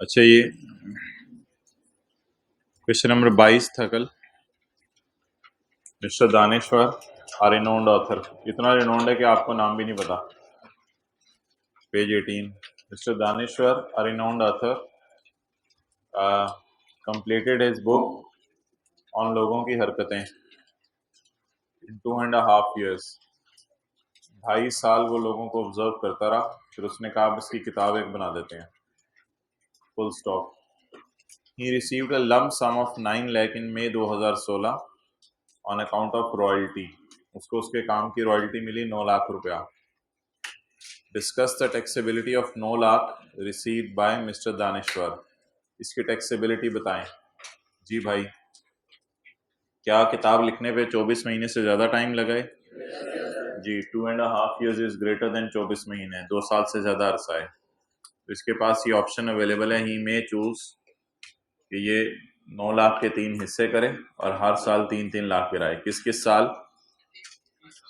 अच्छा, ये question number 22 था कल। Mister Daneshwar are renowned author, इतना रिनाउंड है कि आपको नाम भी नहीं पता। Page 18। Mister Daneshwar are renowned author completed his book on लोगों की हरकतें इन 2.5 years। 2.5 साल वो लोगों को ऑब्जर्व करता रहा, फिर उसने कहा अब इसकी किताब एक बना देते हैं, full stop. He received a lump sum of 9 lakh in May 2016 on account of royalty. उसको उसके काम की रॉयल्टी मिली 9 लाख रुपया। Discuss the taxability of 9 lakh received by mister Daneshwar. इसकी टैक्सेबिलिटी बताएं। जी भाई, क्या किताब लिखने पे 24 महीने से ज़्यादा टाइम लगाए? जी, 2.5 years इज ग्रेटर देन 24 महीने, 2 साल से ज़्यादा अरसा है। तो इसके पास ये ऑप्शन अवेलेबल है, ही मे चूज कि ये 9 लाख के 3 हिस्से करे और हर साल 3-3 लाख गिराए। किस किस साल?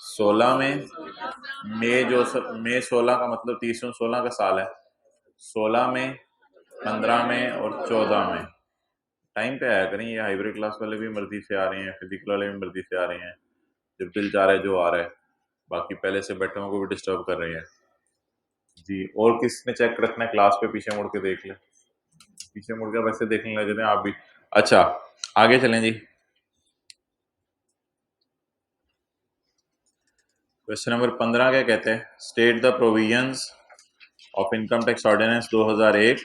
16 में, मई 16 का मतलब 316 का साल है, 16 में, 15 में और 14 में। टाइम पे आया करें, ये हाइब्रिड क्लास वाले भी मर्जी से आ रहे हैं, फिजिकल वाले भी मर्जी से आ रहे हैं, जब दिल चाह रहा है जो आ रहा है। बाकी पहले से बैठे को भी डिस्टर्ब कर रहे हैं। जी, और किसने चेक रखना है क्लास पे? पीछे मुड़ के देख ले, पीछे मुड़ के वैसे देखने लगे थे आप भी। अच्छा, आगे चलें जी। क्वेश्चन नंबर 15 क्या कहते हैं? State the provisions of income tax ordinance 2001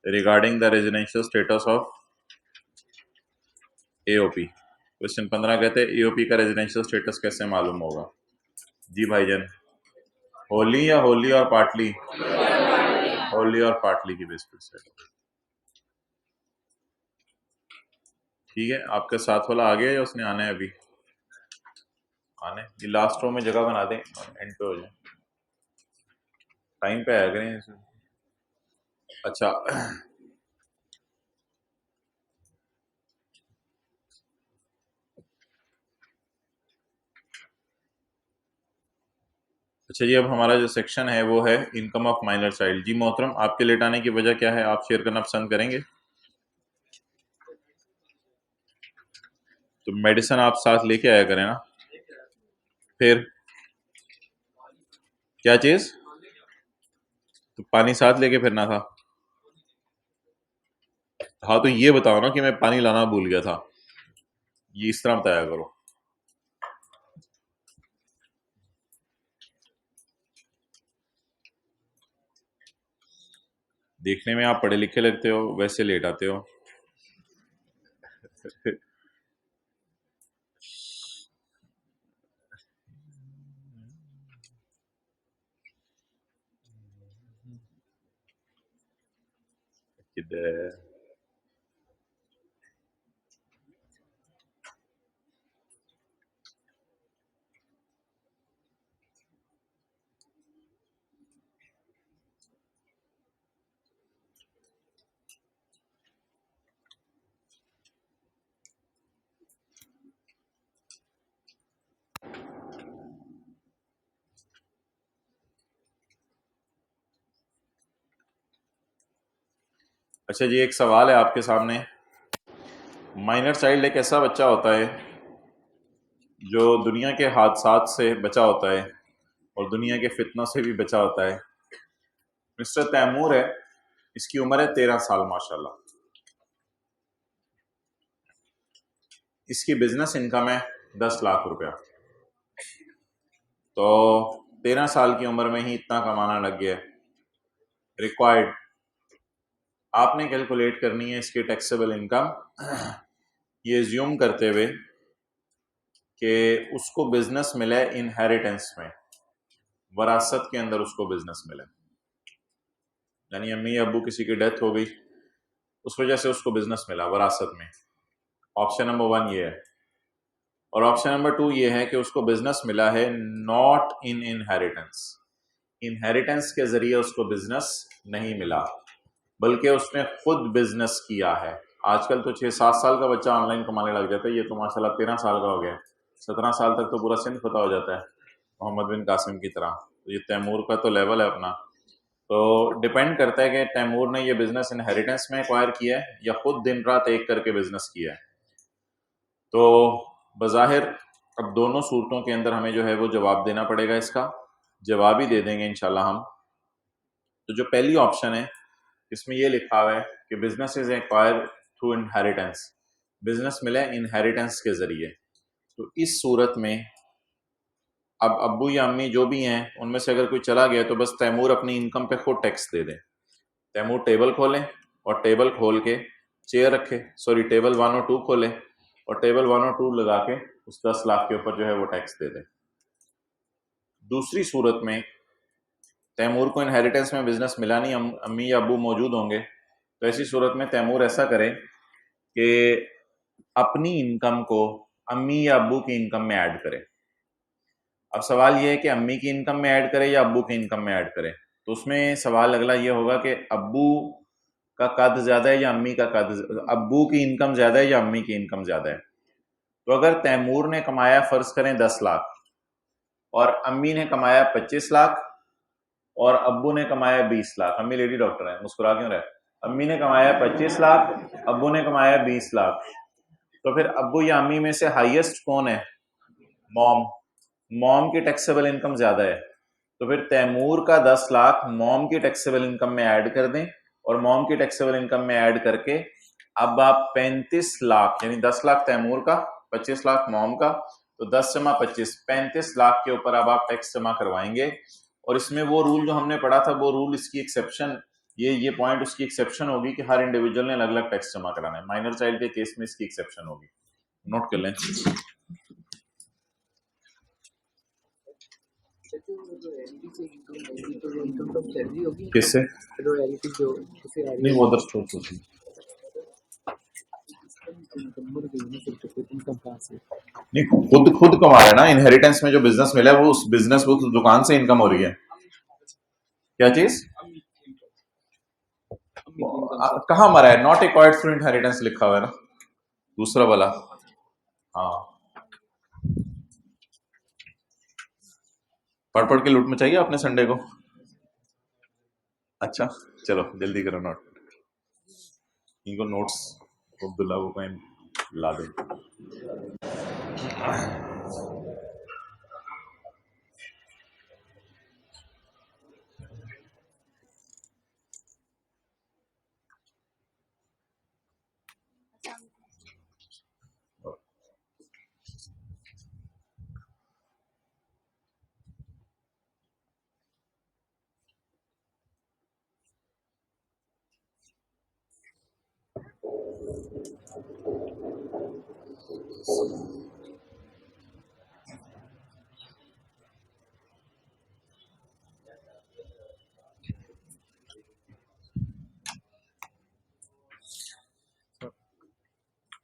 regarding the residential status of AOP. Question 15 कहते हैं एओपी का रेजिडेंशियल स्टेटस कैसे मालूम होगा? जी भाईजान, होली या होली और पाटली? होली और पाटली की बेस पे से। ठीक है, आपके साथ वाला आ गया या उसने आना है अभी? आने, ये लास्ट रो में जगह बना दें, एंड पे हो जाए, टाइम पे आया करें। अच्छा, अच्छा जी, अब हमारा जो सेक्शन है वो है इनकम ऑफ माइनर चाइल्ड। जी मोहतरम, आपके लेट आने की वजह क्या है, आप शेयर करना पसंद करेंगे? तो मेडिसिन आप साथ लेके आया करें ना। फिर क्या चीज? तो पानी साथ लेके फिरना था। हाँ, तो ये बताओ ना कि मैं पानी लाना भूल गया था, ये इस तरह बताया करो। देखने में आप पढ़े लिखे लगते हो, वैसे लेट आते हो। किधर? अच्छा जी, एक सवाल है आपके सामने। माइनर चाइल्ड एक ऐसा बच्चा होता है जो दुनिया के हादसात से बचा होता है और दुनिया के फितनों से भी बचा होता है। मिस्टर तैमूर है, इसकी उम्र है 13 साल माशाल्लाह। इसकी बिजनेस इनकम है 10 लाख रुपया। तो 13 साल की उम्र में ही इतना कमाना लग गया। रिक्वायर्ड आपने कैलकुलेट करनी है इसकी टैक्सेबल इनकम, ये ज्यूम करते हुए कि उसको बिजनेस मिले इनहेरिटेंस में, वरासत के अंदर उसको बिजनेस मिले, यानी अम्मी अब्बू किसी की डेथ हो गई, उस वजह से उसको बिजनेस मिला वरासत में। ऑप्शन नंबर 1 ये है। और ऑप्शन नंबर 2 ये है कि उसको बिजनेस मिला है नॉट इन इनहेरिटेंस। इनहेरिटेंस के जरिए उसको बिजनेस नहीं मिला, बल्कि उसने खुद बिजनेस किया है। आजकल तो 6-7 साल का बच्चा ऑनलाइन कमाने लग जाता है, ये तो माशाल्लाह 13 साल का हो गया। 17 साल तक तो पूरा सिंध पता हो जाता है, मोहम्मद बिन कासिम की तरह। तो ये तैमूर का तो लेवल है अपना। तो डिपेंड करता है कि तैमूर ने ये बिजनेस इनहेरिटेंस में एक्वायर किया है या खुद दिन रात एक करके बिजनेस किया है। तो बज़ाहिर अब दोनों सूरतों के अंदर हमें जो है वो जवाब देना पड़ेगा, इसका जवाब ही दे देंगे इंशाल्लाह हम। तो जो पहली ऑप्शन है इसमें ये लिखा हुआ है कि business is acquire through inheritance, business मिला है इनहेरिटेंस के जरिए। तो इस सूरत में अब अब्बू या अम्मी जो भी हैं उनमें से अगर कोई चला गया तो बस तैमूर अपनी इनकम पे खुद टैक्स दे दे। तैमूर टेबल खोलें और टेबल खोल के चेयर रखे, सॉरी टेबल 102 खोले और टेबल 102 लगा के उस 10 लाख के ऊपर जो है वो टैक्स दे दे। दूसरी सूरत में तैमूर को इनहेरिटेंस में बिजनेस मिला नहीं, अम्मी या अब्बू मौजूद होंगे, तो ऐसी सूरत में तैमूर ऐसा करे कि अपनी इनकम को अम्मी या अब्बू की इनकम में ऐड करे। अब सवाल यह है कि अम्मी की इनकम में ऐड करे या अब्बू की इनकम में ऐड करे। तो उसमें सवाल अगला ये होगा कि अब्बू का कद ज्यादा है या अम्मी का कद, अब्बू की इनकम ज्यादा है या अम्मी की इनकम ज्यादा है। तो अगर तैमूर ने कमाया फर्ज करें 10 लाख और अम्मी ने कमाया 25 लाख और अब्बू ने कमाया 20 लाख, अम्मी लेडी डॉक्टर है, मुस्कुरा क्यों रहे, अम्मी ने कमाया 25 लाख, अब्बू ने कमाया 20 लाख, तो फिर अब्बू या अम्मी में से हाईएस्ट कौन है? मॉम। मॉम की टैक्सेबल इनकम ज्यादा है, तो फिर तैमूर का 10 लाख मॉम की टैक्सेबल इनकम में ऐड कर दें और मॉम की टैक्सेबल इनकम में ऐड करके अब आप 35 लाख यानी 10 लाख तैमूर का, 25 लाख मॉम का, तो 10 जमा 25 35 लाख के ऊपर अब आप टैक्स जमा करवाएंगे। और इसमें वो रूल जो हमने पढ़ा था वो रूल, इसकी एक्सेप्शन, ये पॉइंट उसकी एक्सेप्शन होगी कि हर इंडिविजुअल ने अलग अलग टैक्स जमा कराना है। माइनर चाइल्ड के केस में इसकी एक्सेप्शन होगी, नोट कर लें। किससे नहीं, वो उधर छोड़ सोचिए नहीं, खुद कमा रहा है ना। इनहेरिटेंस में जो बिजनेस मिला है वो उस बिजनेस, वो दुकान से इनकम हो रही है। क्या चीज कहाँ मरा है? नॉट एक्वायर्ड थ्रू इनहेरिटेंस लिखा हुआ है ना, दूसरा वाला। हाँ, पढ़ पढ़ के लूट में चाहिए आपने संडे को। अच्छा चलो जल्दी करो नोट, इनको नोट्स अब्दुल्ला को कहीं ला दे।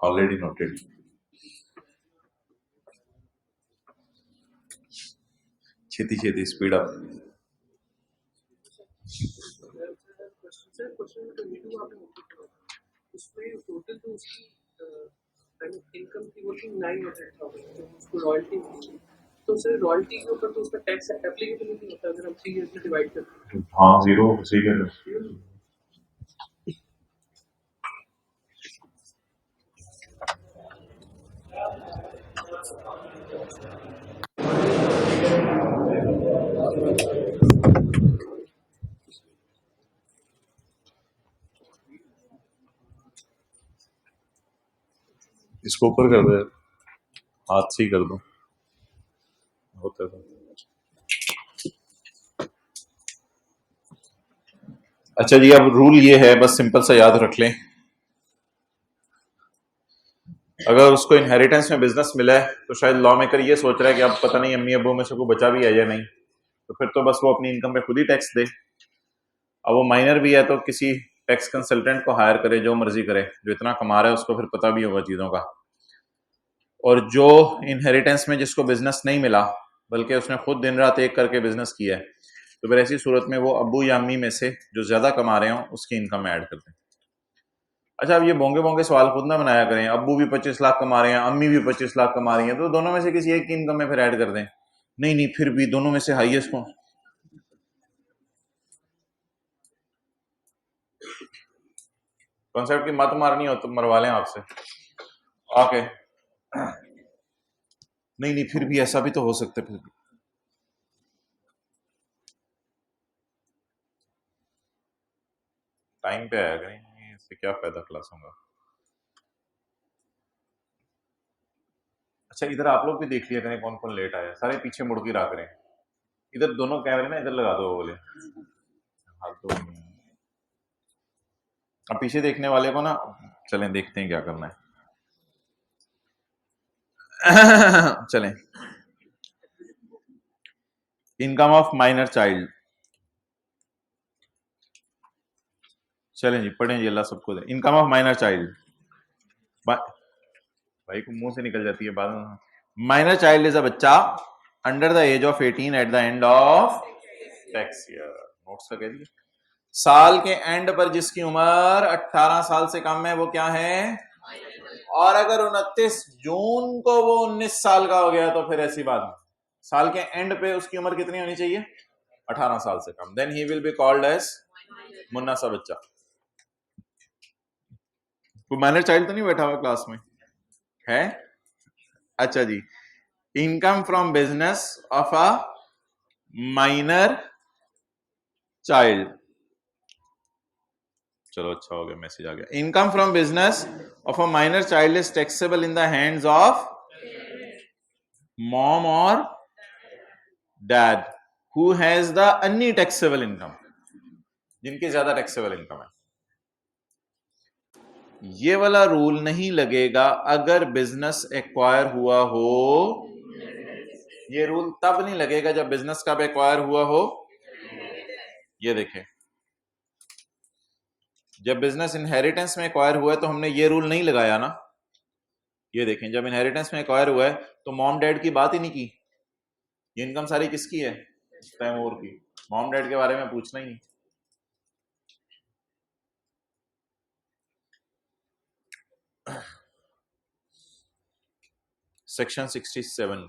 Already noted. छेती छेती स्पीड अप। इनकम की वो 900,000 उसको रॉयल्टी, तो सर रॉयल्टी के ऊपर तो उसका टैक्स एप्लीकेबल नहीं होता अगर हम 3 ईयर्स में डिवाइड करते हैं। हाँ, जीरो सही कह रहे हो। इसको ऊपर कर दो, हाथ से ही कर दो, होता है। अच्छा जी, अब रूल ये है, बस सिंपल सा याद रख लें, अगर उसको इनहेरिटेंस में बिजनेस मिला है तो शायद लॉ मेकर ये सोच रहा है कि अब पता नहीं अम्मी अब्बू में से कोई बचा भी है या नहीं, तो फिर तो बस वो अपनी इनकम पे खुद ही टैक्स दे। अब वो माइनर भी है तो किसी टैक्स कंसल्टेंट को हायर करे, जो मर्जी करे, जो इतना कमा रहा है उसको फिर पता भी होगा चीजों का। और जो इनहेरिटेंस में जिसको बिजनेस नहीं मिला बल्कि उसने खुद दिन रात एक करके बिजनेस किया है, तो फिर ऐसी सूरत में वो अब्बू या अम्मी में से जो ज्यादा कमा रहे हो उसकी इनकम में ऐड कर दें। अच्छा, अब ये बोंगे बोंगे सवाल खुद ना बनाया करें, अब्बू भी 25 लाख कमा रहे हैं, अम्मी भी 25 लाख कमा रही हैं, तो दोनों में से किसी एक की इनकम में फिर ऐड कर दें। नहीं नहीं, फिर भी दोनों में से हाईएस्ट कौन? कॉन्सेप्ट की मत मारनी हो तो मरवा लें आपसे। ओके, नहीं नहीं, फिर भी ऐसा भी तो हो सकता है। फिर भी टाइम पे आएगा, नहीं इससे क्या फायदा क्लास होगा। अच्छा, इधर आप लोग भी देख लिया करें कौन कौन लेट आया, सारे पीछे मुड़ के रहा करें। इधर दोनों कैमरे ना इधर लगा दो, वो बोले हाथ दो। अब पीछे देखने वाले को ना, चलें देखते हैं क्या करना है। चलें, इनकम ऑफ माइनर चाइल्ड। चलें जी, पढ़ें जी, अल्लाह सबको दे। इनकम ऑफ माइनर चाइल्ड, भाई को मुंह से निकल जाती है बाद में। माइनर चाइल्ड इज अ बच्चा under the age of 18 at the end of tax year. Notes का कह दिए, साल के एंड पर जिसकी उम्र 18 साल से कम है वो क्या है। और अगर 29 जून को वो 19 साल का हो गया तो फिर ऐसी बात नहीं, साल के एंड पे उसकी उम्र कितनी होनी चाहिए, 18 साल से कम। देन ही विल बी कॉल्ड एज मुन्ना सा बच्चा। कोई माइनर चाइल्ड तो नहीं बैठा हुआ क्लास में है। अच्छा जी, income from business of a minor child. चलो अच्छा हो गया, मैसेज आ गया। Income from business of a minor child is taxable in the hands of mom और dad who has the any taxable income, जिनकी ज्यादा टैक्सेबल इनकम है। ये वाला रूल नहीं लगेगा अगर बिजनेस एक्वायर हुआ हो। ये रूल तब नहीं लगेगा जब बिजनेस कब एक्वायर हुआ हो। ये देखें, जब बिजनेस इनहेरिटेंस में एक्वायर हुआ है तो हमने ये रूल नहीं लगाया ना। ये देखें, जब इनहेरिटेंस में एक्वायर हुआ है तो मॉम डैड की बात ही नहीं की। ये इनकम सारी किसकी है, तैमूर की। मॉम डैड के बारे में पूछना ही नहीं। सेक्शन 67,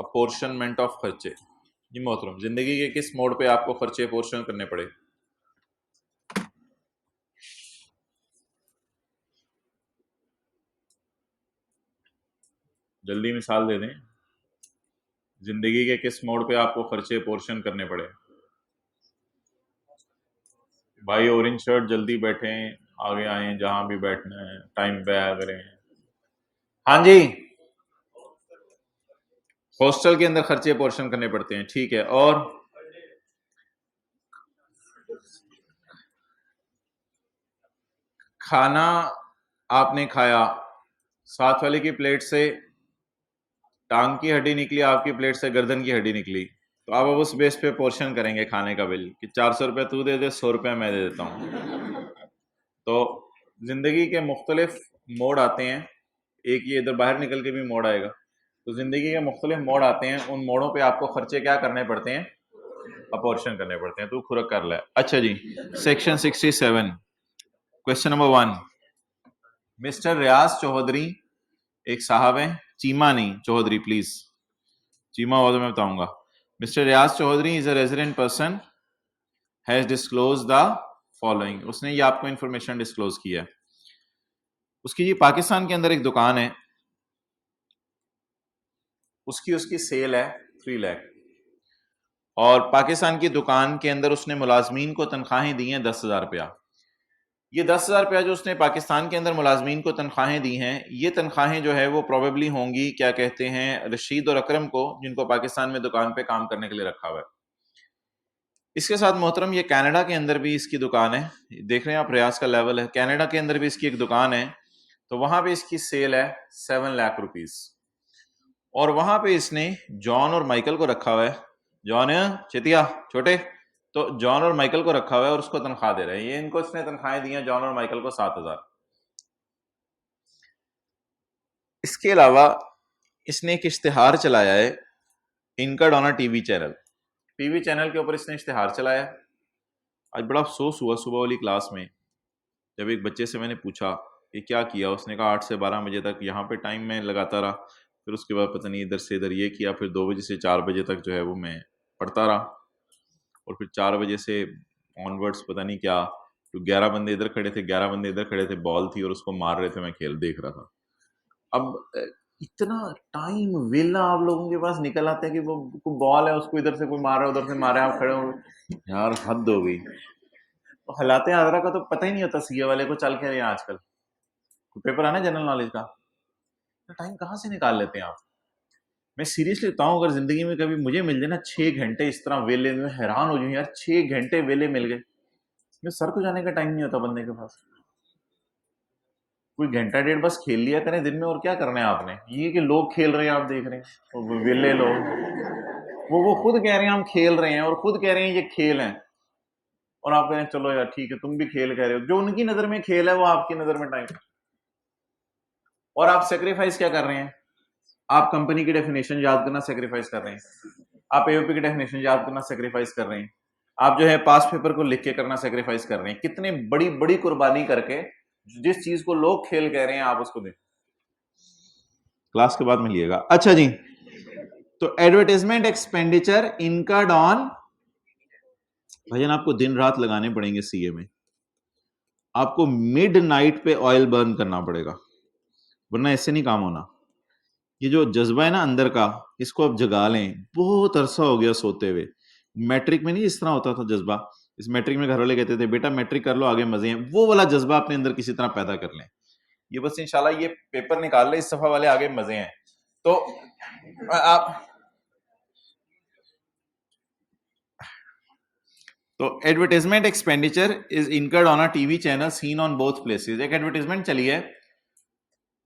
अपोर्शनमेंट ऑफ खर्चे। जी मोहतरम, जिंदगी के किस मोड पे आपको खर्चे अपोर्शन करने पड़े। जल्दी मिसाल दे दें, जिंदगी के किस मोड पे आपको खर्चे अपोर्शन करने पड़े। भाई ऑरेंज शर्ट जल्दी बैठें, आगे आए, जहां भी बैठना है टाइम पे आया करें। हाँ जी, हॉस्टल के अंदर खर्चे पोर्शन करने पड़ते हैं, ठीक है। और खाना आपने खाया, साथ वाले की प्लेट से टांग की हड्डी निकली, आपकी प्लेट से गर्दन की हड्डी निकली, तो आप अब उस बेस पे पोर्शन करेंगे खाने का बिल कि 400 रुपया तू दे दे, 100 रुपया मैं दे देता हूँ। तो जिंदगी के मुख्तलिफ मोड आते हैं, एक ये इधर बाहर निकल के भी मोड आएगा। तो जिंदगी के मुख्तलिफ मोड आते हैं, उन मोड़ों पे आपको खर्चे क्या करने पड़ते हैं, अपोर्शन करने पड़ते हैं। तू खुरक कर ले। अच्छा जी, section 67, question number 1। Mister Riyaz Chaudhary एक साहब है, चीमा नहीं चौधरी प्लीज, चीमा हुआ तो मैं बताऊंगा। Mister Riyaz Chaudhry is a resident person has disclose the following. उसने ये आपको इंफॉर्मेशन डिस्क्लोज किया है। उसकी ये पाकिस्तान के अंदर एक दुकान है, उसकी सेल है 3 लाख, और पाकिस्तान की दुकान के अंदर उसने मुलाजमीन को तनख्वाहें दी हैं 10,000 रुपया। ये 10,000 रुपया जो उसने पाकिस्तान के अंदर मुलाजमीन को तनख्वाहें दी हैं, ये तनख्वाहें जो है वो प्रोबेबली होंगी, क्या कहते हैं, रशीद और अकरम को, जिनको पाकिस्तान में दुकान पे काम करने के लिए रखा हुआ है। इसके साथ मोहतरम ये कनाडा के अंदर भी इसकी दुकान है, देख रहे हैं आप रियाज का लेवल है, कनाडा के अंदर भी इसकी एक दुकान है। तो वहां पे इसकी सेल है 7 लाख रुपीस, और वहां पे इसने जॉन और माइकल को रखा हुआ है। जॉन चेतिया छोटे, तो जॉन और माइकल को रखा हुआ है और उसको तनख्वाह दे रहे हैं। ये इनको इसने तनख्वाहें दी हैं, जॉन और माइकल को 7,000। इसके अलावा इसने एक इश्तिहार चलाया है, इनका डोना टीवी चैनल, टीवी चैनल के ऊपर इसने इश्तिहार चलाया। आज बड़ा अफसोस हुआ सुबह वाली क्लास में, जब एक बच्चे से मैंने पूछा ये क्या किया, उसने कहा 8 से 12 बजे तक यहाँ पे टाइम में लगाता रहा, फिर उसके बाद पता नहीं इधर से इधर ये किया, फिर 2 बजे से 4 बजे तक जो है वो मैं पढ़ता रहा, और फिर 4 बजे से ऑनवर्ड्स पता नहीं क्या तो 11 बंदे इधर खड़े थे, 11 बंदे इधर खड़े थे, बॉल थी और उसको मार रहे थे, मैं खेल देख रहा था। अब इतना टाइम वेला आप लोगों के पास निकल आता है कि वो बॉल है, उसको इधर से कोई मार रहा है, उधर से मार रहा है, आप खड़े हो, यार हद हो गई। तो हालात आगरा का तो पता ही नहीं होता सीए वाले को चल क्या रहे हैं आजकल। पेपर आना जनरल नॉलेज का, टाइम कहाँ से निकाल लेते हैं आप? मैं सीरियसली बताऊं, अगर जिंदगी में कभी मुझे मिल जाए ना 6 घंटे इस तरह वेले में, हैरान हो जाऊं यार, 6 घंटे वेले मिल गए। मैं सर को जाने का टाइम नहीं होता बंदे के पास। कोई घंटा डेढ़ बस खेल लिया करें दिन में, और क्या करना है आपने? ये कि लोग खेल रहे हैं आप देख रहे हैं, वो वेले लोग, वो खुद कह रहे हैं हम खेल रहे हैं, और खुद कह रहे हैं ये खेल है, और आप कह रहे हैं चलो यार ठीक है तुम भी खेल कह रहे हो। जो उनकी नजर में खेल है वो आपकी नजर में टाइम। और आप सेक्रीफाइस क्या कर रहे हैं? आप कंपनी की डेफिनेशन याद करना सेक्रीफाइस कर रहे हैं, आप एओपी की डेफिनेशन याद करना सेक्रीफाइस कर रहे हैं, आप जो है पास पेपर को लिख के करना सेक्रीफाइस कर रहे हैं। कितने बड़ी बड़ी कुर्बानी करके जिस चीज को लोग खेल कह रहे हैं आप उसको दें। क्लास के बाद मिलिएगा। अच्छा जी, तो एडवर्टाइजमेंट एक्सपेंडिचर इनकर्ड ऑन, भजन आपको दिन रात लगाने पड़ेंगे सीए में, आपको मिड नाइट पे ऑयल बर्न करना पड़ेगा, वरना ऐसे नहीं काम होना। ये जो जज्बा है ना अंदर का, इसको आप जगा लें। बहुत अरसा हो गया सोते हुए। मैट्रिक में नहीं इस तरह होता था जज्बा, इस मैट्रिक में घर वाले कहते थे बेटा मैट्रिक कर लो आगे मजे हैं, वो वाला जज्बा अपने अंदर किसी तरह पैदा कर लें। ये बस इंशाल्लाह ये पेपर निकाल ले इस सफा वाले, आगे मजे हैं। तो आप, तो advertisement expenditure is incurred on a TV channel seen on both places. एक एडवर्टाइजमेंट चली है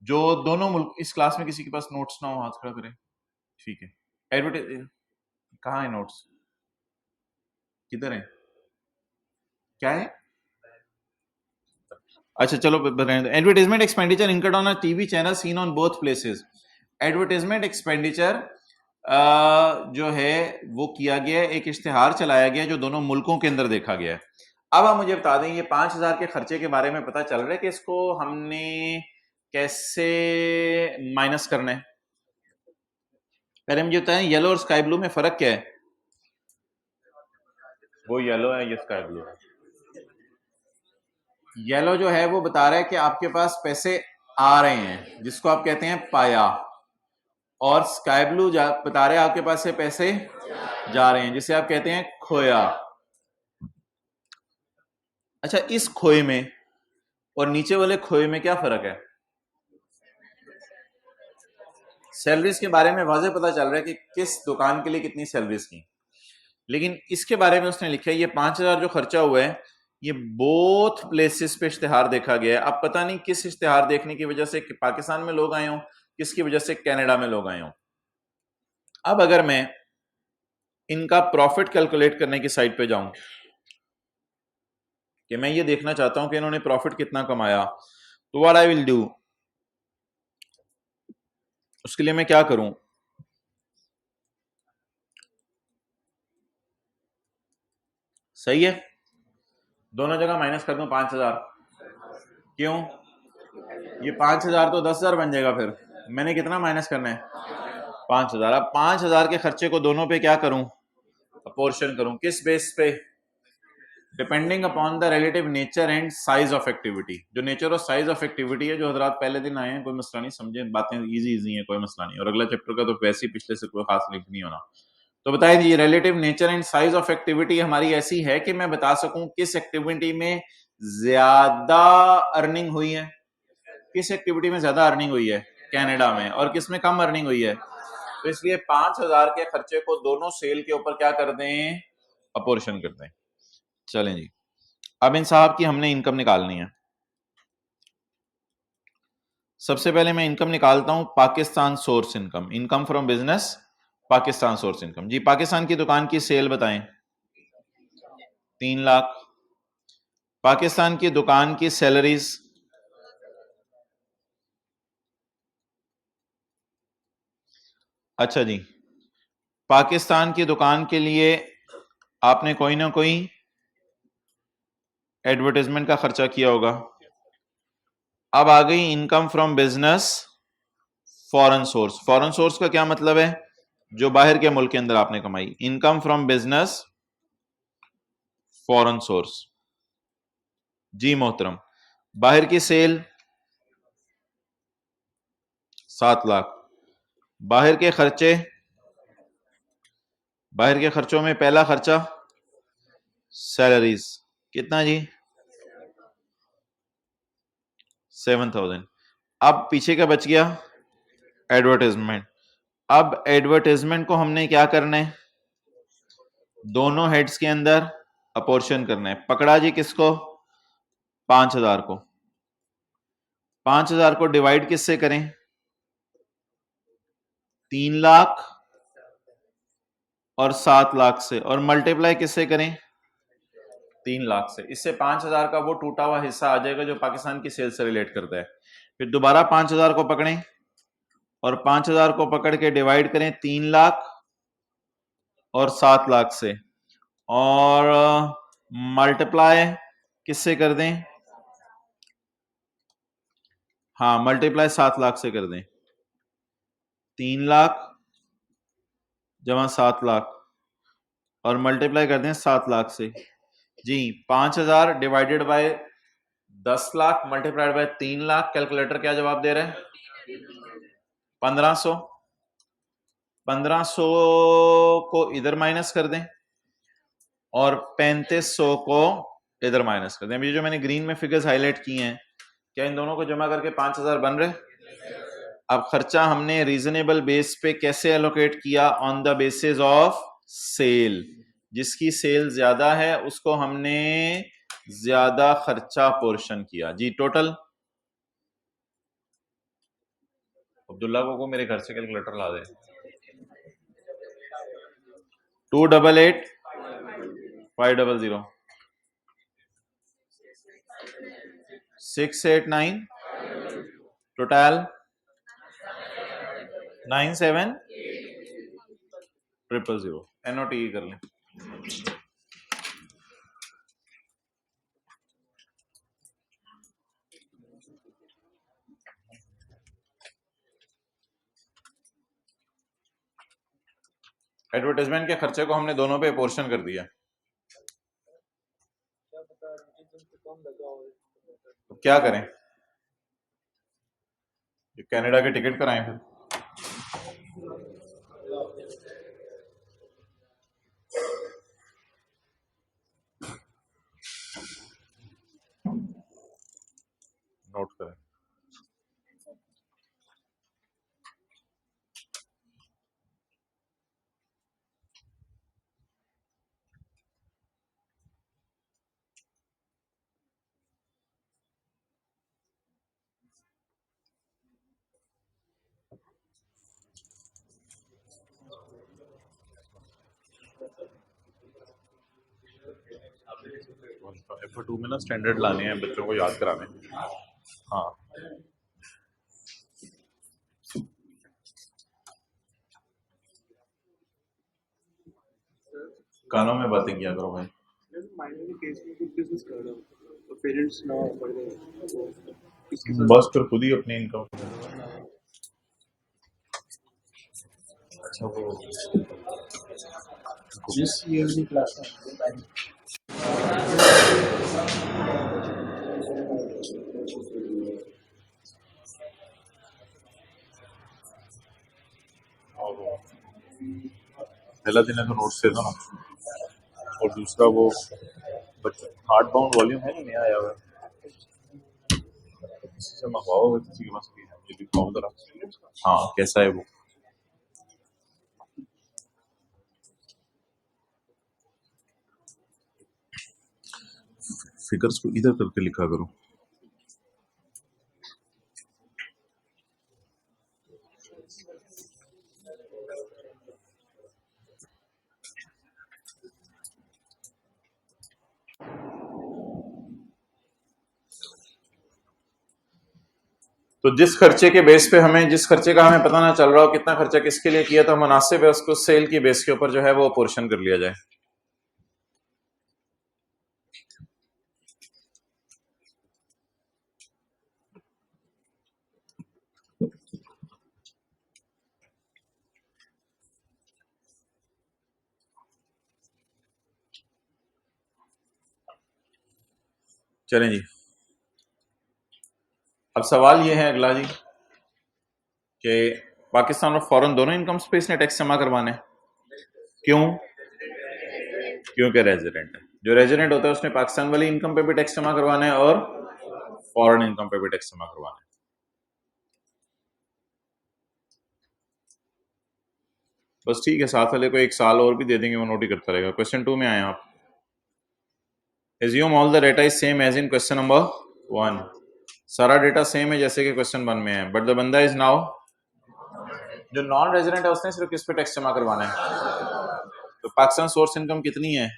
जो दोनों मुल्क, इस क्लास में किसी के पास नोट्स ना हो हाथ खड़ा करें, ठीक है। एडवर्टाइज कहाँ है नोट्स, किधर है, क्या है? अच्छा चलो advertisement expenditure incurred on a TV channel seen on both places. Advertisement expenditure जो है वो किया गया है, एक इश्तिहार चलाया गया जो दोनों मुल्कों के अंदर देखा गया है। अब आप मुझे बता दें, ये 5,000 के खर्चे के बारे में पता चल रहा है कि इसको हमने कैसे माइनस करना है। पहले मुझे बताएं येलो और स्काई ब्लू में फर्क क्या है? वो येलो है, ये स्काई ब्लू है। येलो जो है वो बता रहा है कि आपके पास पैसे आ रहे हैं, जिसको आप कहते हैं पाया, और स्काई ब्लू बता रहे हैं आपके पास से पैसे जा रहे हैं, जिसे आप कहते हैं खोया। अच्छा, इस खोए में और नीचे वाले खोए में क्या फर्क है? सैलरीज के बारे में वाज़ेह पता चल रहा है कि किस दुकान के लिए कितनी सैलरीज की, लेकिन इसके बारे में उसने लिखा है ये 5,000 जो खर्चा हुआ है ये बोथ प्लेसेस पे इश्तिहार देखा गया है। अब पता नहीं किस इश्तिहार देखने की वजह से पाकिस्तान में लोग आए हों, किसकी वजह से कनाडा में लोग आए हों। अब अगर मैं इनका प्रॉफिट कैलकुलेट करने की साइड पे जाऊं कि मैं ये देखना चाहता हूं कि इन्होंने प्रॉफिट कितना कमाया, तो व्हाट आई विल डू, उसके लिए मैं क्या करूं? सही है, दोनों जगह माइनस कर दूं 5,000। क्यों? ये 5,000 तो 10,000 बन जाएगा, फिर मैंने कितना माइनस करना है? 5,000। अब 5,000 के खर्चे को दोनों पे क्या करूं? अपोर्शन करूं। किस बेस पे? Depending upon the relative nature and size of activity. जो नेचर और साइज ऑफ एक्टिविटी है, जो हजरात पहले दिन आए हैं कोई मसला नहीं, समझे बातें इजी इजी हैं, कोई मसला नहीं, और अगला चैप्टर का तो वैसे ही पिछले से कोई खास लिंक नहीं होना। तो बताइए जी, relative nature and size of activity हमारी ऐसी है कि मैं बता सकूं किस एक्टिविटी में ज्यादा अर्निंग हुई है, किस एक्टिविटी में ज्यादा अर्निंग हुई है कनाडा में, और किस में कम अर्निंग हुई है। तो इसलिए 5,000 के खर्चे को दोनों सेल के ऊपर क्या कर दें? अपोर्शन कर दें। चलें जी, अब इन साहब की हमने इनकम निकालनी है। सबसे पहले मैं इनकम निकालता हूं Pakistan source income, income from business Pakistan source income. जी, पाकिस्तान की दुकान की सेल बताएं। 3 लाख। पाकिस्तान की दुकान की सैलरीज, अच्छा जी, पाकिस्तान की दुकान के लिए आपने कोई ना कोई एडवर्टाइजमेंट का खर्चा किया होगा। अब आ गई income from business foreign source. Foreign source का क्या मतलब है? जो बाहर के मुल्क के अंदर आपने कमाई। Income from business foreign source. जी मोहतरम। बाहर की सेल 7 लाख। बाहर के खर्चे, बाहर के खर्चों में पहला खर्चा सैलरीज, कितना जी? 7,000। अब पीछे का बच गया एडवर्टाइजमेंट। अब एडवर्टाइजमेंट को हमने क्या करना है? दोनों हेड्स के अंदर अपोर्शन करना है। पकड़ा जी किसको? 5,000 को। 5,000 को डिवाइड किससे करें? 3 लाख और 7 लाख से, और मल्टीप्लाई किससे करें? 3 लाख से। इससे 5,000 का वो टूटा हुआ हिस्सा आ जाएगा जो पाकिस्तान की सेल से रिलेट करता है। फिर दोबारा 5,000 को पकड़ें और 5,000 को पकड़ के डिवाइड करें 3 लाख और 7 लाख से, और मल्टीप्लाई किससे कर दें? हाँ, मल्टीप्लाई 7 लाख से कर दें। 3 लाख जमा 7 लाख और मल्टीप्लाई कर दें 7 लाख से। जी, 5,000 divided bye 10 lakh multiplied by 3 lakh. Calculator क्या जवाब दे रहे हैं? 1500। 1500 को इधर माइनस कर दें और 3500 को इधर माइनस कर दें। अभी जो मैंने ग्रीन में फिगर्स हाईलाइट किए हैं, क्या इन दोनों को जमा करके 5,000 बन रहे? अब खर्चा हमने रीजनेबल बेस पे कैसे एलोकेट किया? On the basis of sale. जिसकी सेल ज्यादा है उसको हमने ज्यादा खर्चा पोर्शन किया। जी टोटल अब्दुल्ला को मेरे घर से कैलकुलेटर ला दे। 288 500 689 टोटल 97 000। NOT कर लें। एडवर्टाइजमेंट के खर्चे को हमने दोनों पे पोर्शन कर दिया। तो क्या करें? कनाडा के टिकट कराएं फिर। नोट करें। F2 में ना स्टैंडर्ड लाने हैं, बच्चों को याद कराने। हाँ, कानों में बातें किया करो भाई। बस फिर खुद ही अपनी इनकम। अच्छा वो जिस ईयर की क्लास में पहला दिन है तो नोट्स दे दो ना, और दूसरा वो बच्चा हार्ड बाउंड वॉल्यूम है, नहीं नया आया हुआ है, किसी से मंगवाओ, अगर किसी के पास भी है मुझे दिखाओ जरा। हाँ कैसा है वो? फिगर्स को इधर करके लिखा करो। तो जिस खर्चे के बेस पे हमें, जिस खर्चे का हमें पता ना चल रहा हो कितना खर्चा किसके लिए किया, तो मुनासिब है उसको सेल की बेस के ऊपर जो है वो पोर्शन कर लिया जाए। चलें जी, अब सवाल ये है अगला जी कि पाकिस्तान और फॉरेन दोनों इनकम्स पे इसने टैक्स जमा करवाने हैं। क्यों? क्योंकि रेजिडेंट है। जो रेजिडेंट होता है उसने पाकिस्तान वाली इनकम पे भी टैक्स जमा करवाना है और फॉरेन इनकम पे भी टैक्स जमा करवाना है। बस ठीक है, साथ वाले को एक साल और भी दे देंगे, वो नोट ही करता रहेगा। क्वेश्चन 2 में आए आप। Assume all the data is same as in question number 1। सारा डेटा सेम है जैसे कि क्वेश्चन 1 में है, बट द बंदा इज नाउ, जो नॉन रेजिडेंट है उसने सिर्फ किस पे टैक्स जमा करवाना है? तो पाकिस्तान सोर्स इनकम कितनी है?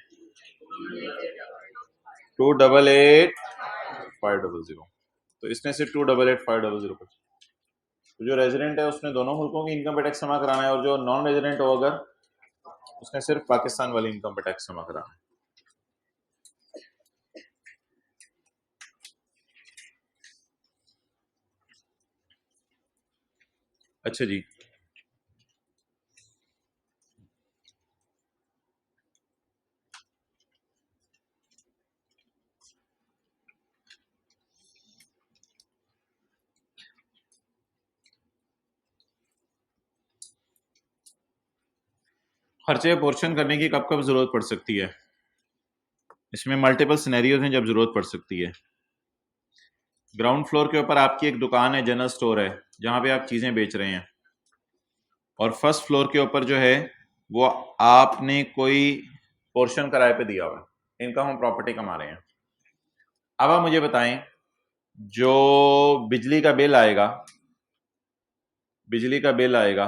288,500। तो इसने सिर्फ 288,500 पर। तो जो रेजिडेंट है उसने दोनों मुल्कों की इनकम पे टैक्स जमा कराना है, और जो नॉन रेजिडेंट हो अगर, उसने सिर्फ पाकिस्तान वाली इनकम पे टैक्स जमा कराना है। अच्छा जी, खर्चे पोर्शन करने की कब कब जरूरत पड़ सकती है? इसमें मल्टीपल सिनेरियोज हैं जब जरूरत पड़ सकती है। ग्राउंड फ्लोर के ऊपर आपकी एक दुकान है, जनरल स्टोर है, जहां पे आप चीजें बेच रहे हैं, और फर्स्ट फ्लोर के ऊपर जो है वो आपने कोई पोर्शन किराए पे दिया हुआ है, इनकम हम प्रॉपर्टी कमा रहे हैं। अब आप मुझे बताएं, जो बिजली का बिल आएगा, बिजली का बिल आएगा,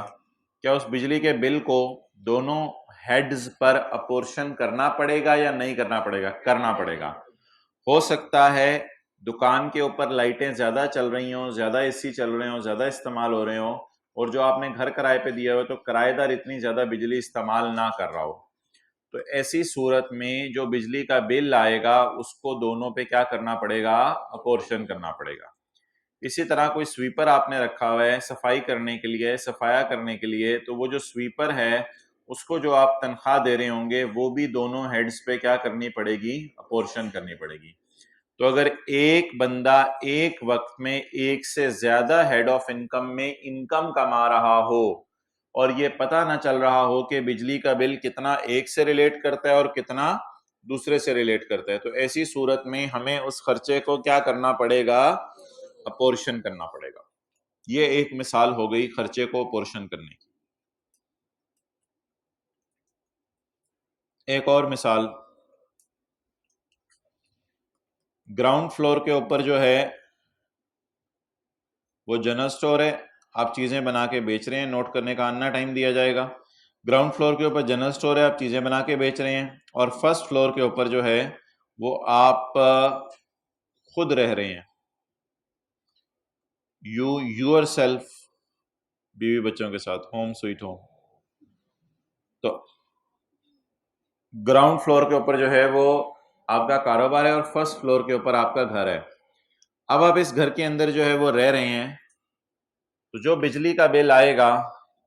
क्या उस बिजली के बिल को दोनों हेड्स पर अपोर्शन करना पड़ेगा या नहीं करना पड़ेगा? करना पड़ेगा। हो सकता है दुकान के ऊपर लाइटें ज्यादा चल रही हों, ज्यादा एसी चल रहे हों, ज्यादा इस्तेमाल हो रहे हों, और जो आपने घर किराए पे दिया हुआ तो किराएदार इतनी ज्यादा बिजली इस्तेमाल ना कर रहा हो, तो ऐसी सूरत में जो बिजली का बिल आएगा उसको दोनों पे क्या करना पड़ेगा? अपोर्शन करना पड़ेगा। इसी तरह कोई स्वीपर आपने रखा हुआ है सफाई करने के लिए, सफाया करने के लिए, तो वो जो स्वीपर है उसको जो आप तनख्वाह दे रहे होंगे वो भी दोनों हेड्स पे क्या करनी पड़ेगी? अपोर्शन करनी पड़ेगी। तो अगर एक बंदा एक वक्त में एक से ज्यादा हेड ऑफ इनकम में इनकम कमा रहा हो, और ये पता ना चल रहा हो कि बिजली का बिल कितना एक से रिलेट करता है और कितना दूसरे से रिलेट करता है, तो ऐसी सूरत में हमें उस खर्चे को क्या करना पड़ेगा? अपोर्शन करना पड़ेगा। ये एक मिसाल हो गई खर्चे को अपोर्शन करने की। एक और मिसाल, ग्राउंड फ्लोर के ऊपर जो है वो जनरल स्टोर है, आप चीजें बना के बेच रहे हैं, नोट करने का आना टाइम दिया जाएगा। ग्राउंड फ्लोर के ऊपर जनरल स्टोर है, आप चीजें बना के बेच रहे हैं, और फर्स्ट फ्लोर के ऊपर जो है वो आप खुद रह रहे हैं, यूर सेल्फ, बीवी बच्चों के साथ, होम स्वीट होम। तो ग्राउंड फ्लोर के ऊपर जो है वो आपका कारोबार है, और फर्स्ट फ्लोर के ऊपर आपका घर है। अब आप इस घर के अंदर जो है वो रह रहे हैं, तो जो बिजली का बिल आएगा,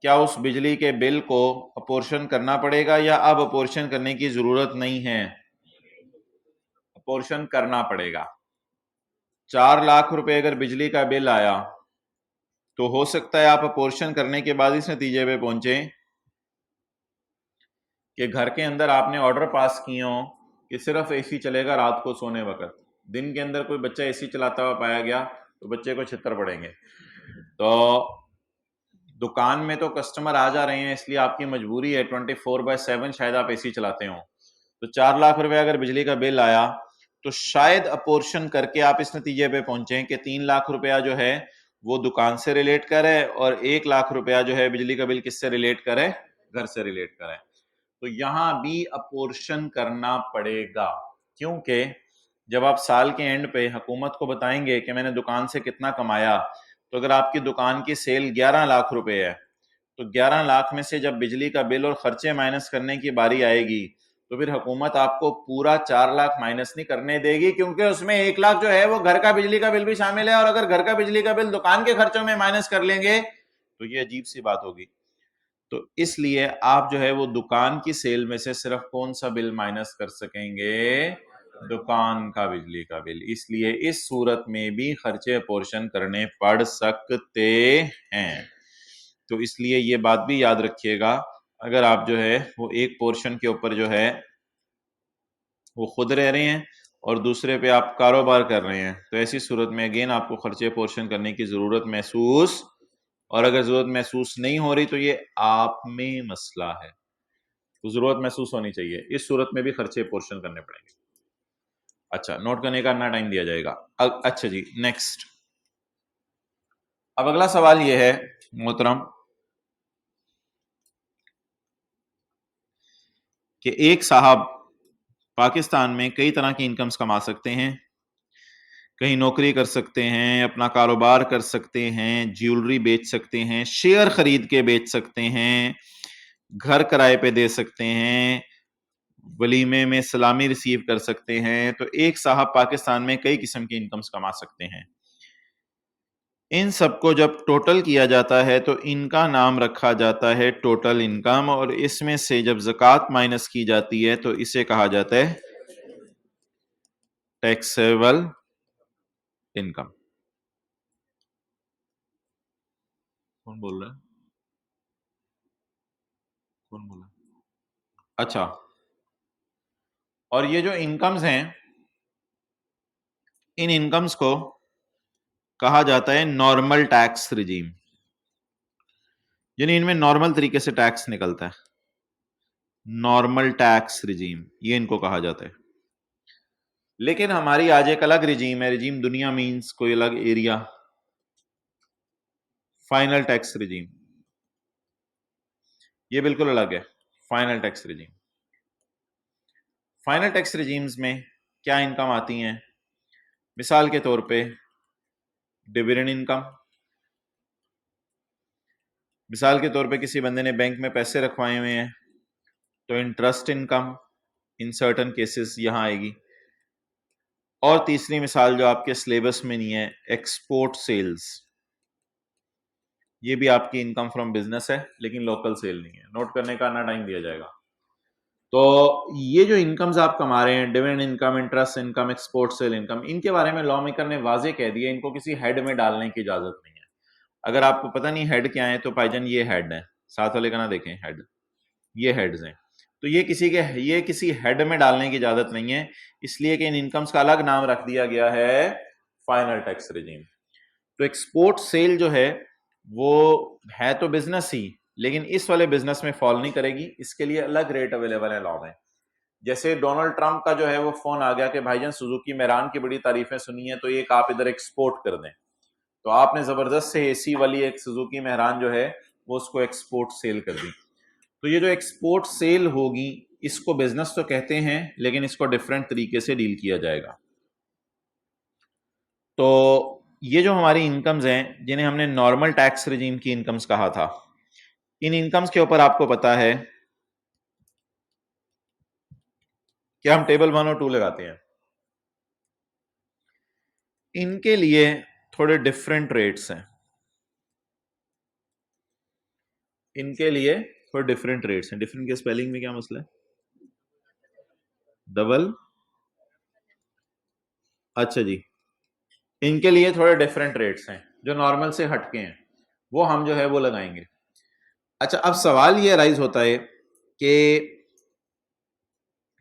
क्या उस बिजली के बिल को अपोर्शन करना पड़ेगा या अब अपोर्शन करने की जरूरत नहीं है? अपोर्शन करना पड़ेगा। 4 लाख रुपए अगर बिजली का बिल आया, तो हो सकता है आप अपोर्शन करने के बाद इस नतीजे पे पहुंचे कि घर के अंदर आपने ऑर्डर पास किए हो कि सिर्फ एसी चलेगा रात को सोने वक्त। दिन के अंदर कोई बच्चा एसी चलाता हुआ पाया गया तो बच्चे को छितर पड़ेंगे। तो दुकान में तो कस्टमर आ जा रहे हैं, इसलिए आपकी मजबूरी है 24/7 शायद आप एसी चलाते हो। तो 4 लाख रुपए अगर बिजली का बिल आया, तो शायद अपोर्शन करके आप इस नतीजे पे पहुंचे कि 3 लाख रुपया जो है वो दुकान से रिलेट करे, और 1 लाख रुपया जो है बिजली का बिल किससे रिलेट करे? घर से रिलेट करे। तो यहां भी अपोर्शन करना पड़ेगा, क्योंकि जब आप साल के एंड पे हुकूमत को बताएंगे कि मैंने दुकान से कितना कमाया, तो अगर आपकी दुकान की सेल 11 लाख रुपए है, तो 11 लाख में से जब बिजली का बिल और खर्चे माइनस करने की बारी आएगी, तो फिर हुकूमत आपको पूरा 4 लाख माइनस नहीं करने देगी, क्योंकि उसमें 1 लाख जो है वो घर का बिजली का बिल भी शामिल है, और अगर घर का बिजली का बिल दुकान के खर्चों में माइनस कर लेंगे तो ये अजीब सी बात होगी। तो इसलिए आप जो है वो दुकान की सेल में से सिर्फ कौन सा बिल माइनस कर सकेंगे? दुकान का बिजली का बिल। इसलिए इस सूरत में भी खर्चे पोर्शन करने पड़ सकते हैं। तो इसलिए ये बात भी याद रखिएगा, अगर आप जो है वो एक पोर्शन के ऊपर जो है वो खुद रह रहे हैं और दूसरे पे आप कारोबार कर रहे हैं, तो ऐसी सूरत में अगेन आपको खर्चे पोर्शन करने की जरूरत महसूस, और अगर जरूरत महसूस नहीं हो रही तो ये आप में मसला है, तो जरूरत महसूस होनी चाहिए। इस सूरत में भी खर्चे पोर्शन करने पड़ेंगे। अच्छा, नोट करने का ना टाइम दिया जाएगा। अच्छा जी, नेक्स्ट। अब अगला सवाल ये है मोहतरम कि एक साहब पाकिस्तान में कई तरह की इनकम्स कमा सकते हैं, कहीं नौकरी कर सकते हैं, अपना कारोबार कर सकते हैं, ज्वेलरी बेच सकते हैं, शेयर खरीद के बेच सकते हैं, घर किराए पे दे सकते हैं, वलीमे में सलामी रिसीव कर सकते हैं। तो एक साहब पाकिस्तान में कई किस्म की इनकम्स कमा सकते हैं। इन सबको जब टोटल किया जाता है तो इनका नाम रखा जाता है टोटल इनकम, और इसमें से जब ज़कात माइनस की जाती है तो इसे कहा जाता है टैक्सेबल इनकम। कौन बोल रहा है? कौन बोल रहा है? अच्छा, और ये जो इनकम्स हैं, इन इनकम्स को कहा जाता है नॉर्मल टैक्स रिजीम, यानी इनमें नॉर्मल तरीके से टैक्स निकलता है। नॉर्मल टैक्स रिजीम ये इनको कहा जाता है। लेकिन हमारी आज एक अलग रिजीम है, रिजीम दुनिया मीन्स कोई अलग एरिया, फाइनल टैक्स रिजीम, ये बिल्कुल अलग है। Final tax regime, final tax regimes में क्या इनकम आती हैं? मिसाल के तौर पे डिविडेंड इनकम, मिसाल के तौर पे किसी बंदे ने बैंक में पैसे रखवाए हुए हैं तो interest income in certain cases यहां आएगी। और तीसरी मिसाल जो आपके सिलेबस में नहीं है, एक्सपोर्ट सेल्स, ये भी आपकी इनकम फ्रॉम बिजनेस है लेकिन लोकल सेल नहीं है। नोट करने का ना टाइम दिया जाएगा। तो ये जो इनकम्स आप कमा रहे हैं, dividend income, interest income, export cell income, इनके बारे में लॉ मेकर ने वाजे कह दिया, इनको किसी हेड में डालने की इजाजत नहीं है। अगर आपको पता नहीं हेड क्या है तो भाईजान ये हेड है, साथ वाले का ना देखें, हेड, ये हेड्स हैं। तो ये किसी हेड में डालने की इजाजत नहीं है, इसलिए कि इन इनकम्स का अलग नाम रख दिया गया है फाइनल टैक्स रिजीम। तो एक्सपोर्ट सेल जो है वो है तो बिजनेस ही, लेकिन इस वाले बिजनेस में फॉल नहीं करेगी, इसके लिए अलग रेट अवेलेबल है लॉ में। जैसे डोनाल्ड ट्रंप का जो है वो फोन आ गया कि भाईजान सुजुकी मेरान की बड़ी तारीफें सुनी है तो एक आप इधर एक्सपोर्ट कर दें, तो आपने जबरदस्त से एसी वाली एक सुजुकी मेहरान जो है वो उसको एक्सपोर्ट सेल कर दी। तो ये जो एक्सपोर्ट सेल होगी इसको बिजनेस तो कहते हैं, लेकिन इसको डिफरेंट तरीके से डील किया जाएगा। तो ये जो हमारी इनकम्स हैं जिन्हें हमने नॉर्मल टैक्स रिजीम की इनकम्स कहा था, इन इनकम्स के ऊपर आपको पता है कि हम टेबल 1 और 2 लगाते हैं। इनके लिए थोड़े डिफरेंट रेट्स हैं, इनके लिए थोड़े डिफरेंट रेट्स हैं। डिफरेंट के स्पेलिंग में क्या मसला है? डबल, अच्छा जी, इनके लिए थोड़े डिफरेंट रेट्स हैं जो नॉर्मल से हटके हैं, वो हम जो है वो लगाएंगे। अच्छा, अब सवाल ये राइज होता है कि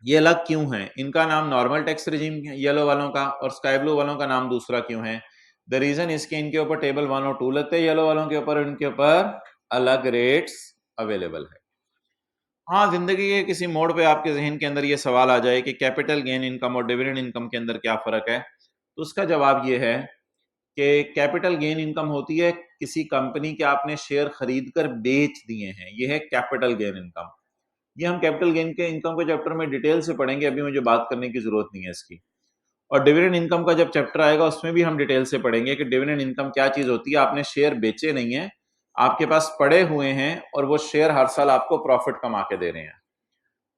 ये अलग क्यों है, इनका नाम नॉर्मल टैक्स रिजीम येलो वालों का और स्काई ब्लू वालों का नाम दूसरा क्यों है? द रीजन इसके इनके ऊपर टेबल 1 और 2 लगते हैं येलो वालों के ऊपर, इनके ऊपर अलग रेट्स अवेलेबल है। हाँ, जिंदगी के किसी मोड़ पे आपके जहन के अंदर ये सवाल आ जाए कि कैपिटल गेन इनकम और डिविडेंड इनकम के अंदर क्या फर्क है, तो उसका जवाब ये है कि कैपिटल गेन इनकम होती है किसी कंपनी के आपने शेयर खरीद कर बेच दिए हैं, ये है कैपिटल गेन इनकम। ये हम कैपिटल गेन के इनकम के चैप्टर में डिटेल से पढ़ेंगे, अभी मुझे बात करने की जरूरत नहीं है इसकी। और डिविडेंड इनकम का जब चैप्टर आएगा उसमें भी हम डिटेल से पढ़ेंगे कि डिविडेंड इनकम क्या चीज होती है। आपने शेयर बेचे नहीं है, आपके पास पड़े हुए हैं और वो शेयर हर साल आपको प्रॉफिट कमा के दे रहे हैं।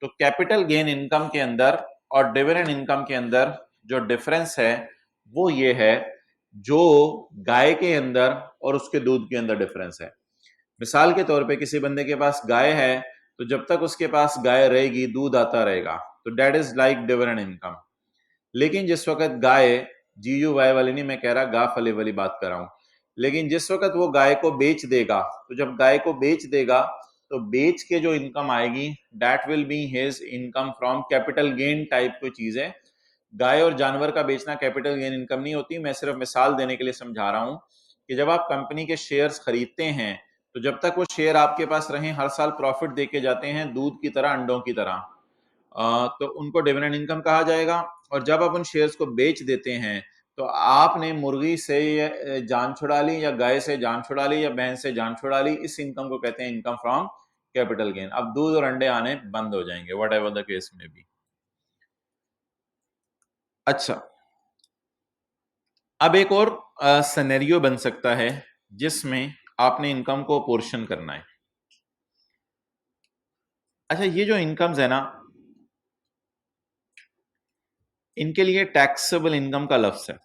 तो कैपिटल गेन इनकम के अंदर और डिविडेंड इनकम के अंदर जो डिफरेंस है वो ये है, जो गाय के अंदर और उसके दूध के अंदर डिफरेंस है। मिसाल के तौर पे किसी बंदे के पास गाय है तो जब तक उसके पास गाय रहेगी दूध आता रहेगा, तो that is like dividend income. लेकिन जिस वक्त गाय, GUY वाली नहीं मैं कह रहा, गा फले वाली बात कर रहा हूं, लेकिन जिस वक्त वो गाय को बेच देगा, तो जब गाय को बेच देगा तो बेच के जो इनकम आएगी that will be his income from capital gain type कोई चीज है। गाय और जानवर का बेचना कैपिटल गेन इनकम नहीं होती। मैं सिर्फ मिसाल देने के लिए समझा रहा हूं कि जब आप कंपनी के शेयर्स खरीदते हैं तो जब तक वो शेयर आपके पास रहे हर साल प्रॉफिट देके जाते हैं, दूध की तरह, अंडों की तरह, तो उनको डिविडेंड इनकम कहा जाएगा। और जब आप उन शेयर्स को बेच देते हैं तो आपने मुर्गी से जान छुड़ा ली, या गाय से जान छुड़ा ली, या भैंस से जान छुड़ा ली, इस इनकम को कहते हैं इनकम फ्रॉम कैपिटल गेन। अब दूध और अंडे आने बंद हो जाएंगे, वट एवर द केस में भी। अच्छा, अब एक और सिनेरियो बन सकता है जिसमें आपने इनकम को पोर्शन करना है। अच्छा, ये जो इनकम्स है ना, इनके लिए टैक्सेबल इनकम का लफ्ज है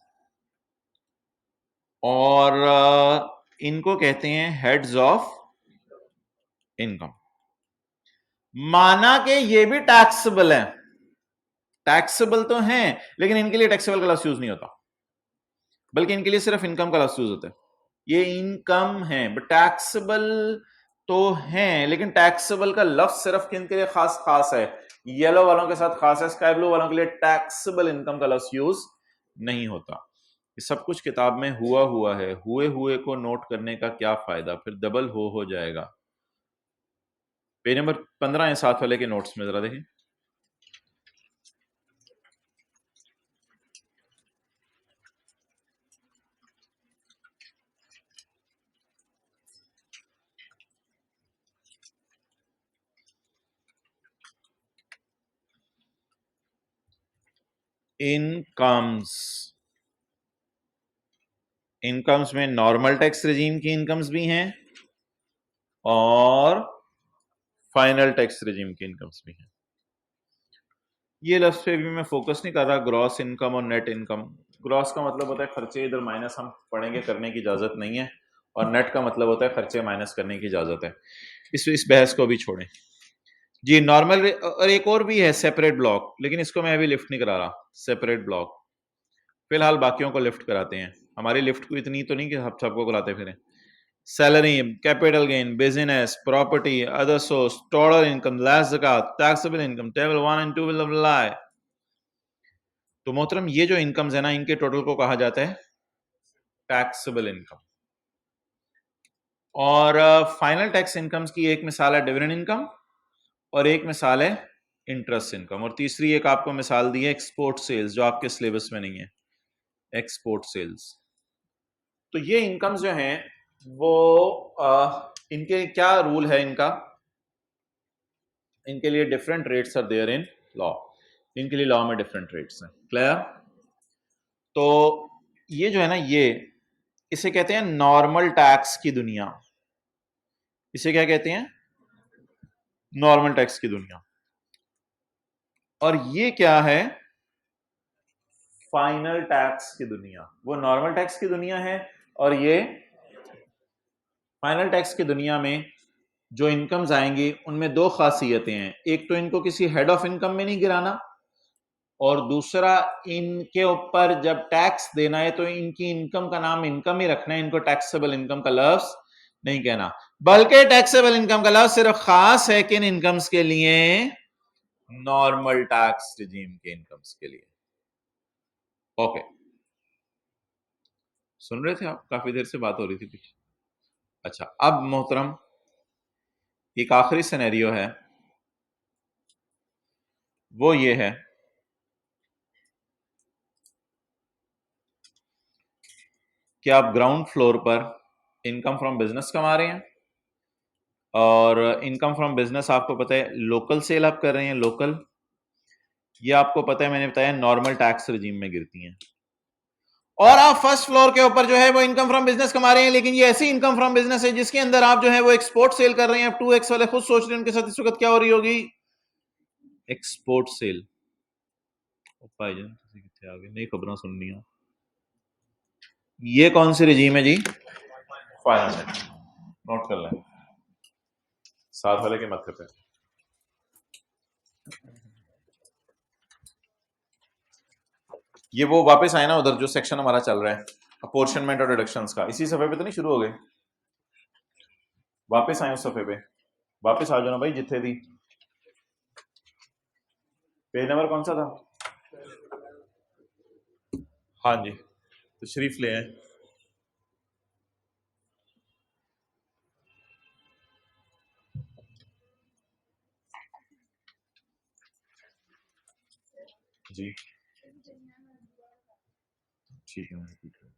और इनको कहते हैं हेड्स ऑफ इनकम। माना कि ये भी टैक्सेबल है, टैक्सेबल तो हैं, लेकिन इनके लिए टैक्सेबल का लफ्ज यूज नहीं होता, बल्कि इनके लिए सिर्फ इनकम का लफ्ज यूज होता है। ये इनकम है बट टैक्सेबल तो है, लेकिन टैक्सेबल का लफ्ज सिर्फ किन के लिए खास खास है, येलो वालों के साथ खास है, स्काई ब्लू वालों के लिए टैक्सेबल इनकम का लफ्ज यूज नहीं होता। ये सब कुछ किताब में हुआ हुआ है, हुए हुए को नोट करने का क्या फायदा, फिर डबल हो जाएगा। पेज नंबर 15 या 7 वाले के नोट्स में जरा देखें। इनकम्स, इनकम्स में नॉर्मल टैक्स रेजीम की इनकम्स भी हैं और फाइनल टैक्स रेजीम की इनकम्स भी हैं। ये लफ्ज पे भी मैं फोकस नहीं कर रहा, ग्रॉस इनकम और नेट इनकम। ग्रॉस का मतलब होता है खर्चे, इधर माइनस हम पढ़ेंगे करने की इजाजत नहीं है, और नेट का मतलब होता है खर्चे माइनस करने की इजाजत है। इस बहस को भी छोड़ें जी। नॉर्मल, और एक और भी है सेपरेट ब्लॉक, लेकिन इसको मैं अभी लिफ्ट नहीं करा रहा। सेपरेट ब्लॉक फिलहाल बाकियों को लिफ्ट कराते हैं, हमारी लिफ्ट को इतनी तो नहीं कि हम सबको कराते फिरें। Salary, capital gain, business, property, other source, total income, less ज़कात, taxable income, table 1 and 2 will apply. तो मोहतरम ये जो इनकम्स है ना, इनके टोटल को कहा जाता है टैक्सेबल इनकम। और फाइनल टैक्स इनकम्स की एक मिसाल है डिविडेंड इनकम, और एक मिसाल है इंटरेस्ट इनकम, और तीसरी एक आपको मिसाल दी है एक्सपोर्ट सेल्स, जो आपके सिलेबस में नहीं है, एक्सपोर्ट सेल्स। तो ये इनकम्स जो हैं वो इनके क्या रूल है इनका, इनके लिए different rates are there in law, इनके लिए लॉ में डिफरेंट रेट्स हैं। क्लियर? तो ये जो है ना, ये इसे कहते हैं नॉर्मल टैक्स की दुनिया। इसे क्या कहते हैं? नॉर्मल टैक्स की दुनिया। और ये क्या है? फाइनल टैक्स की दुनिया। वो नॉर्मल टैक्स की दुनिया है, और ये फाइनल टैक्स की दुनिया में जो इनकम्स आएंगी उनमें दो खासियतें हैं। एक तो इनको किसी हेड ऑफ इनकम में नहीं गिराना, और दूसरा इनके ऊपर जब टैक्स देना है तो इनकी इनकम का नाम इनकम ही रखना है, इनको टैक्सेबल इनकम का लफ्ज नहीं कहना। बल्कि टैक्सेबल इनकम का लफ्ज सिर्फ खास है किन इनकम्स के लिए? नॉर्मल टैक्स रिजीम के इनकम्स के लिए। ओके, सुन रहे थे आप? काफी देर से बात हो रही थी कुछ। अच्छा, अब मोहतरम एक आखिरी सिनेरियो है, वो ये है कि आप ग्राउंड फ्लोर पर इनकम फ्रॉम बिजनेस कमा रहे हैं, और इनकम फ्रॉम बिजनेस आपको पता है लोकल सेल आप कर रहे हैं, लोकल, ये आपको पता है मैंने बताया नॉर्मल टैक्स रिजीम में गिरती हैं। और आप फर्स्ट फ्लोर के ऊपर जो है वो इनकम फ्रॉम बिजनेस कमा रहे हैं, लेकिन ये ऐसी इनकम फ्रॉम बिजनेस है जिसके अंदर आप जो है वो एक्सपोर्ट सेल कर रहे हैं। आप 2x वाले खुद सोच रहे हैं उनके साथ इस वक्त क्या हो रही होगी? Export cell. भाईजान किसी कितने आगे नई खबरें सुननी है। ये कौन सी रिजीम है जी? फाइनेंस। नोट कर लें, साथ वाले के मत्थे पे। ये वो वापस आए ना उधर जो सेक्शन हमारा चल रहा है अपोर्शनमेंट और डिडक्शंस का, इसी सफे पे तो नहीं शुरू हो गए? वापस आए उस सफे पे, वापस आ जाओ ना भाई जिथे थी। पेज नंबर कौन सा था? हाँ जी, तो शरीफ ले आए। जी ठीक है, ठीक है।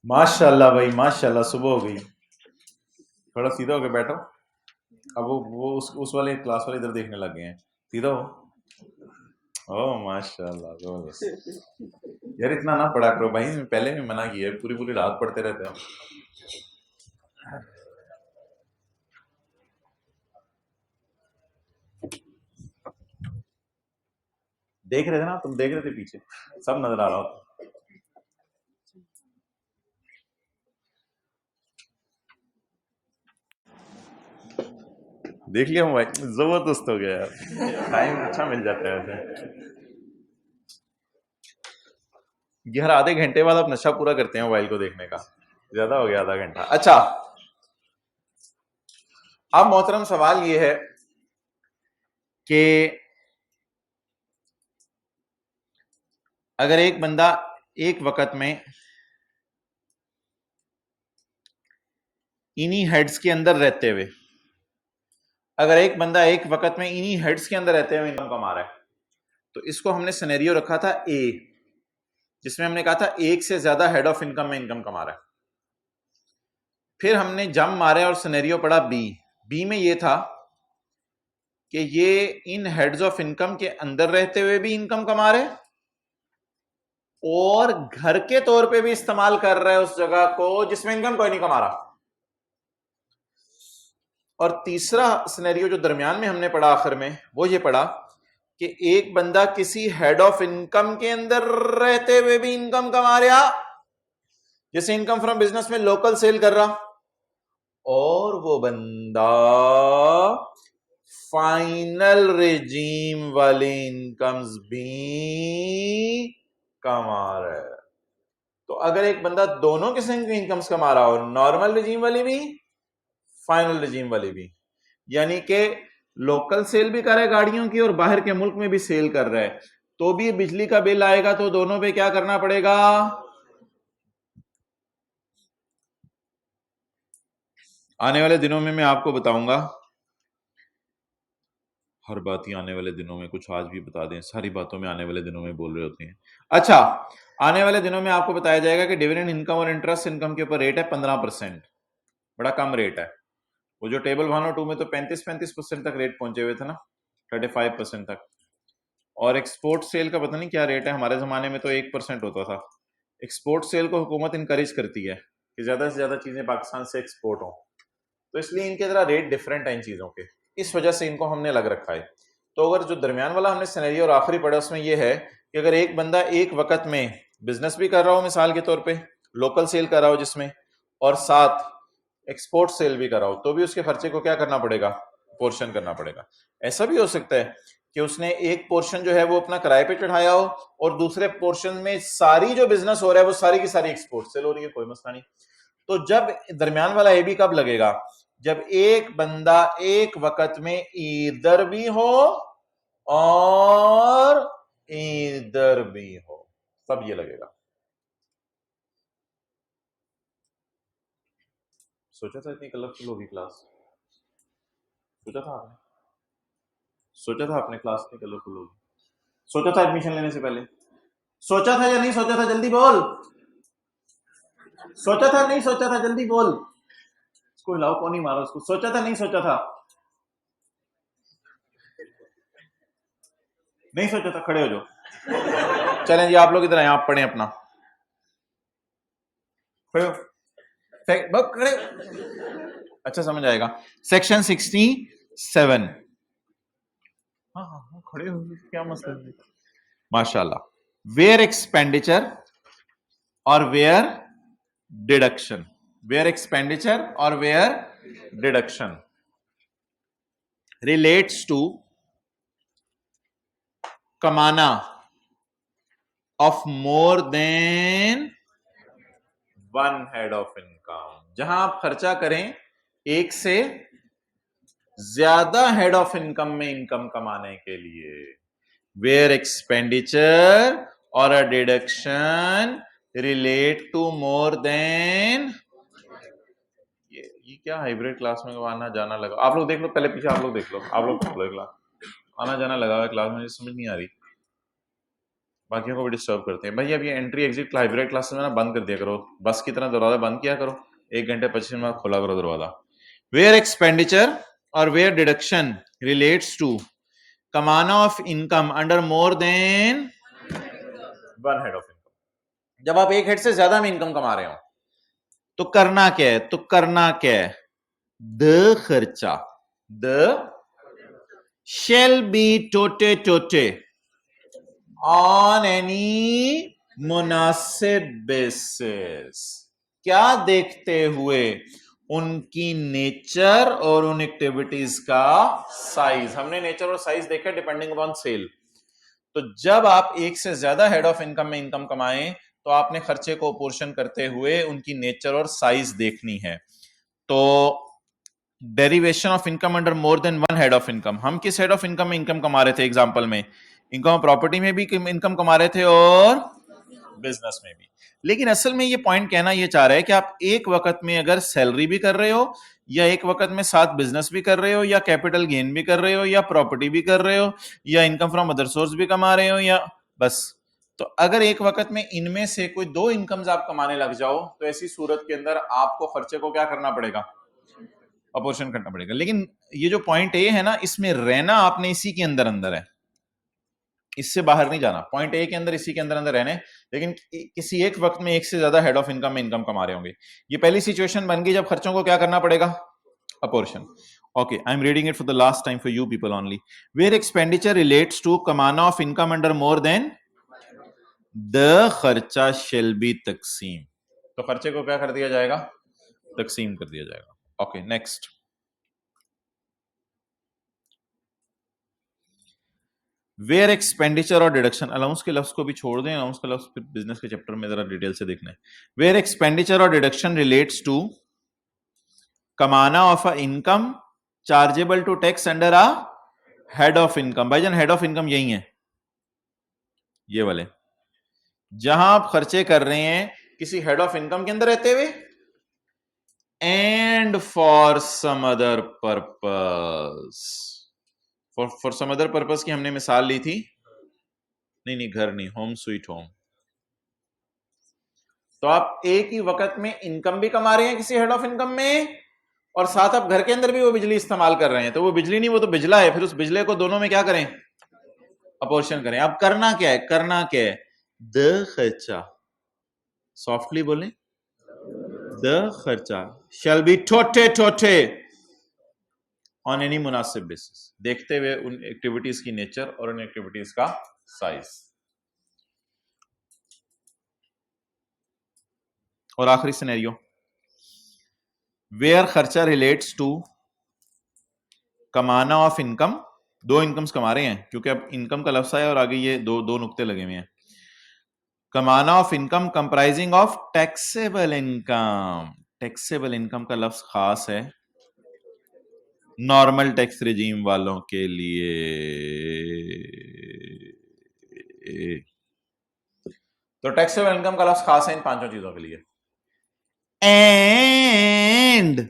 माशाल्लाह भाई माशाल्लाह, सुबह हो गई। थोड़ा सीधा होके बैठो। अब वो उस वाले क्लास वाले इधर देखने लग गए हैं। सीधा हो। ओह माशाल्लाह, जबरदस्त। यार इतना ना पढ़ा करो भाई, मैं पहले भी मना किया है, पूरी पूरी रात पढ़ते रहते हो। देख रहे थे ना तुम, देख रहे थे पीछे, सब नजर आ रहा होता। देख लिया मोबाइल, जबरदस्त हो गया यार, टाइम अच्छा मिल जाता है ऐसे। ये हर आधे घंटे बाद आप नशा पूरा करते हैं मोबाइल को देखने का, ज्यादा हो गया आधा घंटा। अच्छा, अब मोहतरम सवाल ये है कि अगर एक बंदा एक वक्त में इन्हीं हेड्स के अंदर रहते हुए, अगर एक बंदा एक वक्त में इन्हीं हेड्स के अंदर रहते हुए इनकम कमा रहा है, तो इसको हमने सिनेरियो रखा था ए, जिसमें हमने कहा था एक से ज्यादा हेड ऑफ इनकम में इनकम कमा रहा है। फिर हमने जम मारे और सिनेरियो पढ़ा बी। बी में ये था कि ये इन हेड्स ऑफ इनकम के अंदर रहते हुए भी इनकम कमा रहे और घर के तौर पे भी इस्तेमाल कर रहा है उस जगह को जिसमें इनकम कोई नहीं कमा रहा। और तीसरा सिनेरियो जो दरमियान में हमने पढ़ा आखिर में, वो ये पढ़ा कि एक बंदा किसी हेड ऑफ इनकम के अंदर रहते हुए भी इनकम कमा रहा, जैसे इनकम फ्रॉम बिजनेस में लोकल सेल कर रहा, और वो बंदा फाइनल रेजीम वाली इनकम्स भी कमा रहा है। तो अगर एक बंदा दोनों किस्म की इनकम्स कमा रहा हो, नॉर्मल रेजीम वाली भी, फाइनल रेजीम वाली भी, यानी कि लोकल सेल भी कर रहा है गाड़ियों की और बाहर के मुल्क में भी सेल कर रहा है, तो भी बिजली का बिल आएगा, तो दोनों पे क्या करना पड़ेगा? आने वाले दिनों में मैं आपको बताऊंगा, हर बात ही आने वाले दिनों में, कुछ आज भी बता दें, सारी बातों में आने वाले दिनों में बोल रहे होते हैं। अच्छा, आने वाले दिनों में आपको बताया जाएगा कि डिविडेंड इनकम और इंटरेस्ट इनकम के ऊपर रेट है 15%, बड़ा कम रेट है। वो जो टेबल 1 और 2 में तो 35% तक रेट पहुंचे हुए थे ना, 35% तक। और एक्सपोर्ट सेल का पता नहीं क्या रेट है, हमारे जमाने में तो 1% होता था। एक्सपोर्ट सेल को हुकूमत इंकरेज करती है कि ज्यादा से ज्यादा चीजें पाकिस्तान से एक्सपोर्ट हों, तो इसलिए इनके जरा रेट डिफरेंट है इन चीजों के, इस वजह से इनको हमने अलग रखा है। तो अगर जो दरमियान वाला हमने सिनेरियो और आखिरी पढ़ा उसमें यह है कि अगर एक बंदा एक वक्त में बिजनेस भी कर रहा हो, मिसाल के तौर पे लोकल सेल कर रहा हो जिसमें, और साथ एक्सपोर्ट सेल भी कर रहा हो, तो भी उसके खर्चे को क्या करना पड़ेगा? पोर्शन करना पड़ेगा। ऐसा भी हो सकता है कि उसने एक पोर्शन जो है वो अपना किराए पे चढ़ाया हो और दूसरे पोर्शन में सारी जो बिजनेस हो रहा है वो सारी की सारी एक्सपोर्ट सेल हो रही है, कोई मसला नहीं। तो जब दरमियान वाला ए भी कब लगेगा? जब एक बंदा एक वक्त में इधर भी हो और इधर भी हो, तब ये लगेगा। सोचा था इतनी कलरफुल होगी क्लास? सोचा था आपने? सोचा था आपने क्लास इतनी कलरफुल होगी? सोचा था एडमिशन लेने से पहले? सोचा था या नहीं सोचा था, जल्दी बोल। सोचा था नहीं सोचा था, जल्दी बोल। उसको हिलाओ, कौन ही मारा उसको। सोचा था नहीं सोचा था, नहीं सोचा था, खड़े हो जाओ। चलें जी, आप लोग इधर आए, आप पढ़ें अपना। खड़े हो, खड़े हो। अच्छा समझ आएगा। सेक्शन 67। हाँ हाँ हाँ, खड़े हो, क्या मसला है। माशाल्लाह। वेयर एक्सपेंडिचर और वेयर डिडक्शन, वेयर एक्सपेंडिचर और वेयर डिडक्शन रिलेट्स टू कमाना of more than one head of income. जहां आप खर्चा करें एक से ज्यादा हेड ऑफ इनकम में इनकम कमाने के लिए, वेयर एक्सपेंडिचर और a deduction relate to more than. ये क्या हाइब्रिड क्लास में आना जाना लगा। आप लोग देख लो, पहले पीछे आप लोग देख लो, आप लोग देख लो क्लास आना जाना लगा हुआ क्लास में, समझ नहीं आ रही। बाकियों को भी डिस्टर्ब करते हैं भाई। अब ये एंट्री एग्जिट हाइब्रिड क्लासेस में ना बंद कर दिया करो, बस की तरह दरवाजा बंद किया करो, 1 घंटे 25 मिनट बाद खोला करो दरवाजा। वेयर एक्सपेंडिचर और वेयर डिडक्शन रिलेट्स टू कमाना of income under more than one head of income. जब आप एक हेड से ज्यादा में इनकम कमा रहे हो तो करना क्या है, तो करना क्या है, द खर्चा, the shall be tote tote on any मुनासिब बेसिस। क्या देखते हुए, उनकी नेचर और उन एक्टिविटीज का साइज। हमने नेचर और साइज देखा डिपेंडिंग अपॉन सेल। तो जब आप एक से ज्यादा हेड ऑफ इनकम में इनकम कमाएं तो आपने खर्चे को पोर्शन करते हुए उनकी नेचर और साइज देखनी है। तो derivation of income under more than one head of income, हम किस हेड ऑफ इनकम में इनकम कमा रहे थे, एग्जांपल में इनकम प्रॉपर्टी में भी इनकम कमा रहे थे और बिजनेस में भी। लेकिन असल में ये पॉइंट कहना ये चाह रहा है कि आप एक वक्त में अगर सैलरी भी कर रहे हो, या एक वक्त में साथ बिजनेस भी कर रहे हो, या कैपिटल गेन भी कर रहे हो, या प्रॉपर्टी भी कर रहे हो, या इनकम फ्रॉम अदर सोर्स भी कमा रहे हो, या बस, तो अगर एक वक्त में इनमें से कोई दो इनकम्स आप कमाने लग जाओ तो ऐसी सूरत के अंदर आपको खर्चे को क्या करना पड़ेगा, अपोर्शन करना पड़ेगा। लेकिन ये जो पॉइंट ए है ना, इसमें रहना आपने इसी के अंदर अंदर है, इससे बाहर नहीं जाना। पॉइंट ए के अंदर इसी के अंदर अंदर रहने, लेकिन किसी एक वक्त में एक से ज्यादा हेड ऑफ इनकम में इनकम कमा रहे होंगे। ये पहली सिचुएशन बन गई जब खर्चों को क्या करना पड़ेगा, apportion. Okay, I am reading it for the last time for you people only. Where expenditure relates to कमाना of income under more than the खर्चा शेल बी तकसीम। तो खर्चे को क्या कर दिया जाएगा, तकसीम कर दिया जाएगा। Okay next. वेयर एक्सपेंडिचर और डिडक्शन, अलाउंस के लफ्ज को भी छोड़ दें, अलाउंस का लफ्ज फिर बिजनेस के चैप्टर में जरा डिटेल से देखना है। वेयर एक्सपेंडिचर और डिडक्शन रिलेट्स टू कमाना of a income chargeable to tax under a head of income. भाईजान हेड ऑफ इनकम यही है, ये वाले, जहां आप खर्चे कर रहे हैं किसी हेड ऑफ इनकम के अंदर रहते हुए, and for some other purpose. For some other purpose की हमने मिसाल ली थी, नहीं घर नहीं, होम स्वीट होम। तो आप एक ही वक्त में इनकम भी कमा रहे हैं किसी हेड ऑफ इनकम में, और साथ आप घर के अंदर भी वो बिजली इस्तेमाल कर रहे हैं। तो वो बिजली नहीं, वो तो बिजला है, फिर उस बिजले को दोनों में क्या करें, अपोर्शन करें। अब करना क्या है, करना क्या है, द खर्चा, सॉफ्टली बोलें, द खर्चा शैल बी टोटे टोटे ऑन एनी मुनासिब बेसिस, देखते हुए उन एक्टिविटीज की नेचर और उन एक्टिविटीज का साइज। और आखिरी सिनेरियो, वेयर खर्चा रिलेट्स टू कमाना ऑफ इनकम, दो इनकम्स कमा रहे हैं क्योंकि अब इनकम का लफ्ज है और आगे ये दो नुक्ते लगे हुए हैं। कमाना of income comprising of taxable income, taxable income का लफ्ज खास है नॉर्मल टैक्स रिजीम वालों के लिए। तो टैक्सेबल इनकम का लफ्ज खास है इन पांचों चीजों के लिए। एंड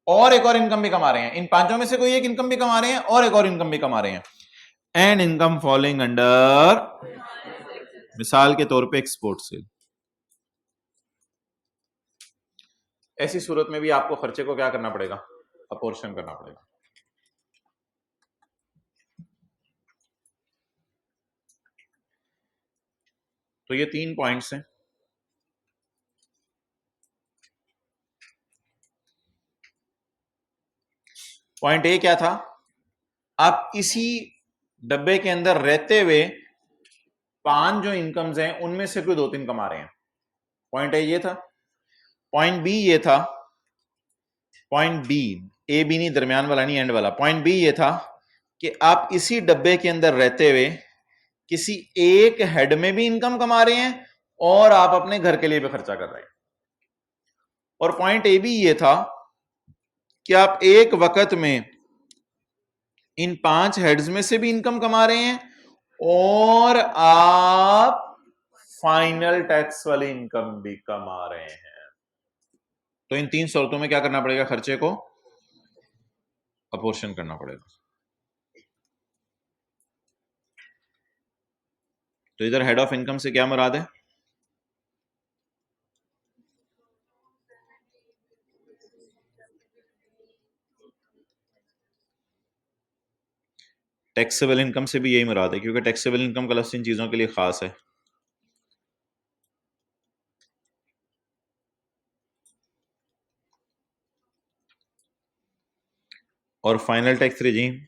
और एक और इनकम भी कमा रहे हैं, इन पांचों में से कोई एक इनकम भी कमा रहे हैं और एक और इनकम भी कमा रहे हैं, एंड इनकम फॉलोइंग अंडर मिसाल के तौर पे एक्सपोर्ट सेल। ऐसी सूरत में भी आपको खर्चे को क्या करना पड़ेगा, अपोर्शन करना पड़ेगा। तो ये 3 पॉइंट्स हैं। पॉइंट ए क्या था, आप इसी डब्बे के अंदर रहते हुए 5 जो इनकम्स हैं उनमें से कोई 2-3 कमा रहे हैं। पॉइंट ए ये था। पॉइंट बी ये था, पॉइंट बी, ए बी नहीं, दरमियान वाला नहीं, एंड वाला। पॉइंट बी ये था कि आप इसी डब्बे के अंदर रहते हुए किसी एक हेड में भी इनकम कमा रहे हैं और आप अपने घर के लिए भी खर्चा कर रहे हैं। और पॉइंट ए बी ये था कि आप एक वक्त में इन 5 हेड्स में से भी इनकम कमा रहे हैं और आप फाइनल टैक्स वाली इनकम भी कमा रहे हैं। तो इन 3 शर्तों में क्या करना पड़ेगा, खर्चे को अपोर्शन करना पड़ेगा। तो इधर हेड ऑफ इनकम से क्या मुराद है, टैक्सेबल इनकम से भी यही मुराद है, क्योंकि टैक्सेबल इनकम का लफ्ज़ इन चीजों के लिए खास है। और फाइनल टैक्स रिजीम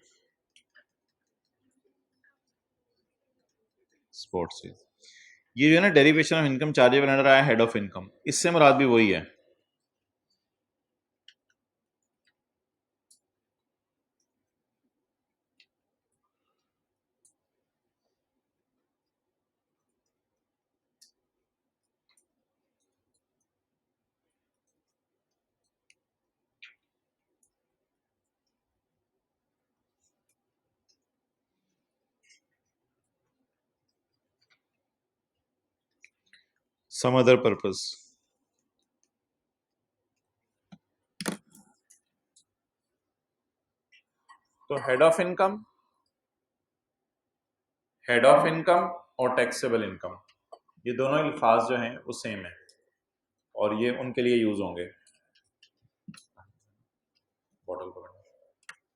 स्पोर्ट से, ये जो है ना derivation of income chargeable under आया हेड ऑफ इनकम, इससे मुराद भी वही है। सम अदर पर्पस, तो head of income, head of income और टैक्सेबल इनकम, ये दोनों अल्फाज जो हैं वो सेम है और ये उनके लिए यूज होंगे। बॉटल को,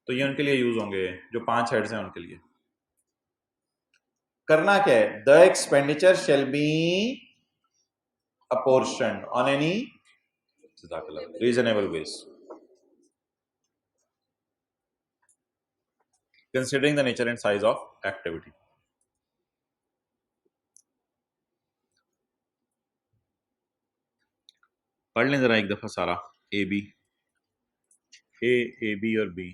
तो ये उनके लिए यूज होंगे जो 5 हेड्स हैं उनके लिए। करना क्या है, the expenditure shall be apportion on any reasonable base considering the nature and size of activity. पढ़ लें जरा एक दफा सारा, ए बी, ए बी और बी।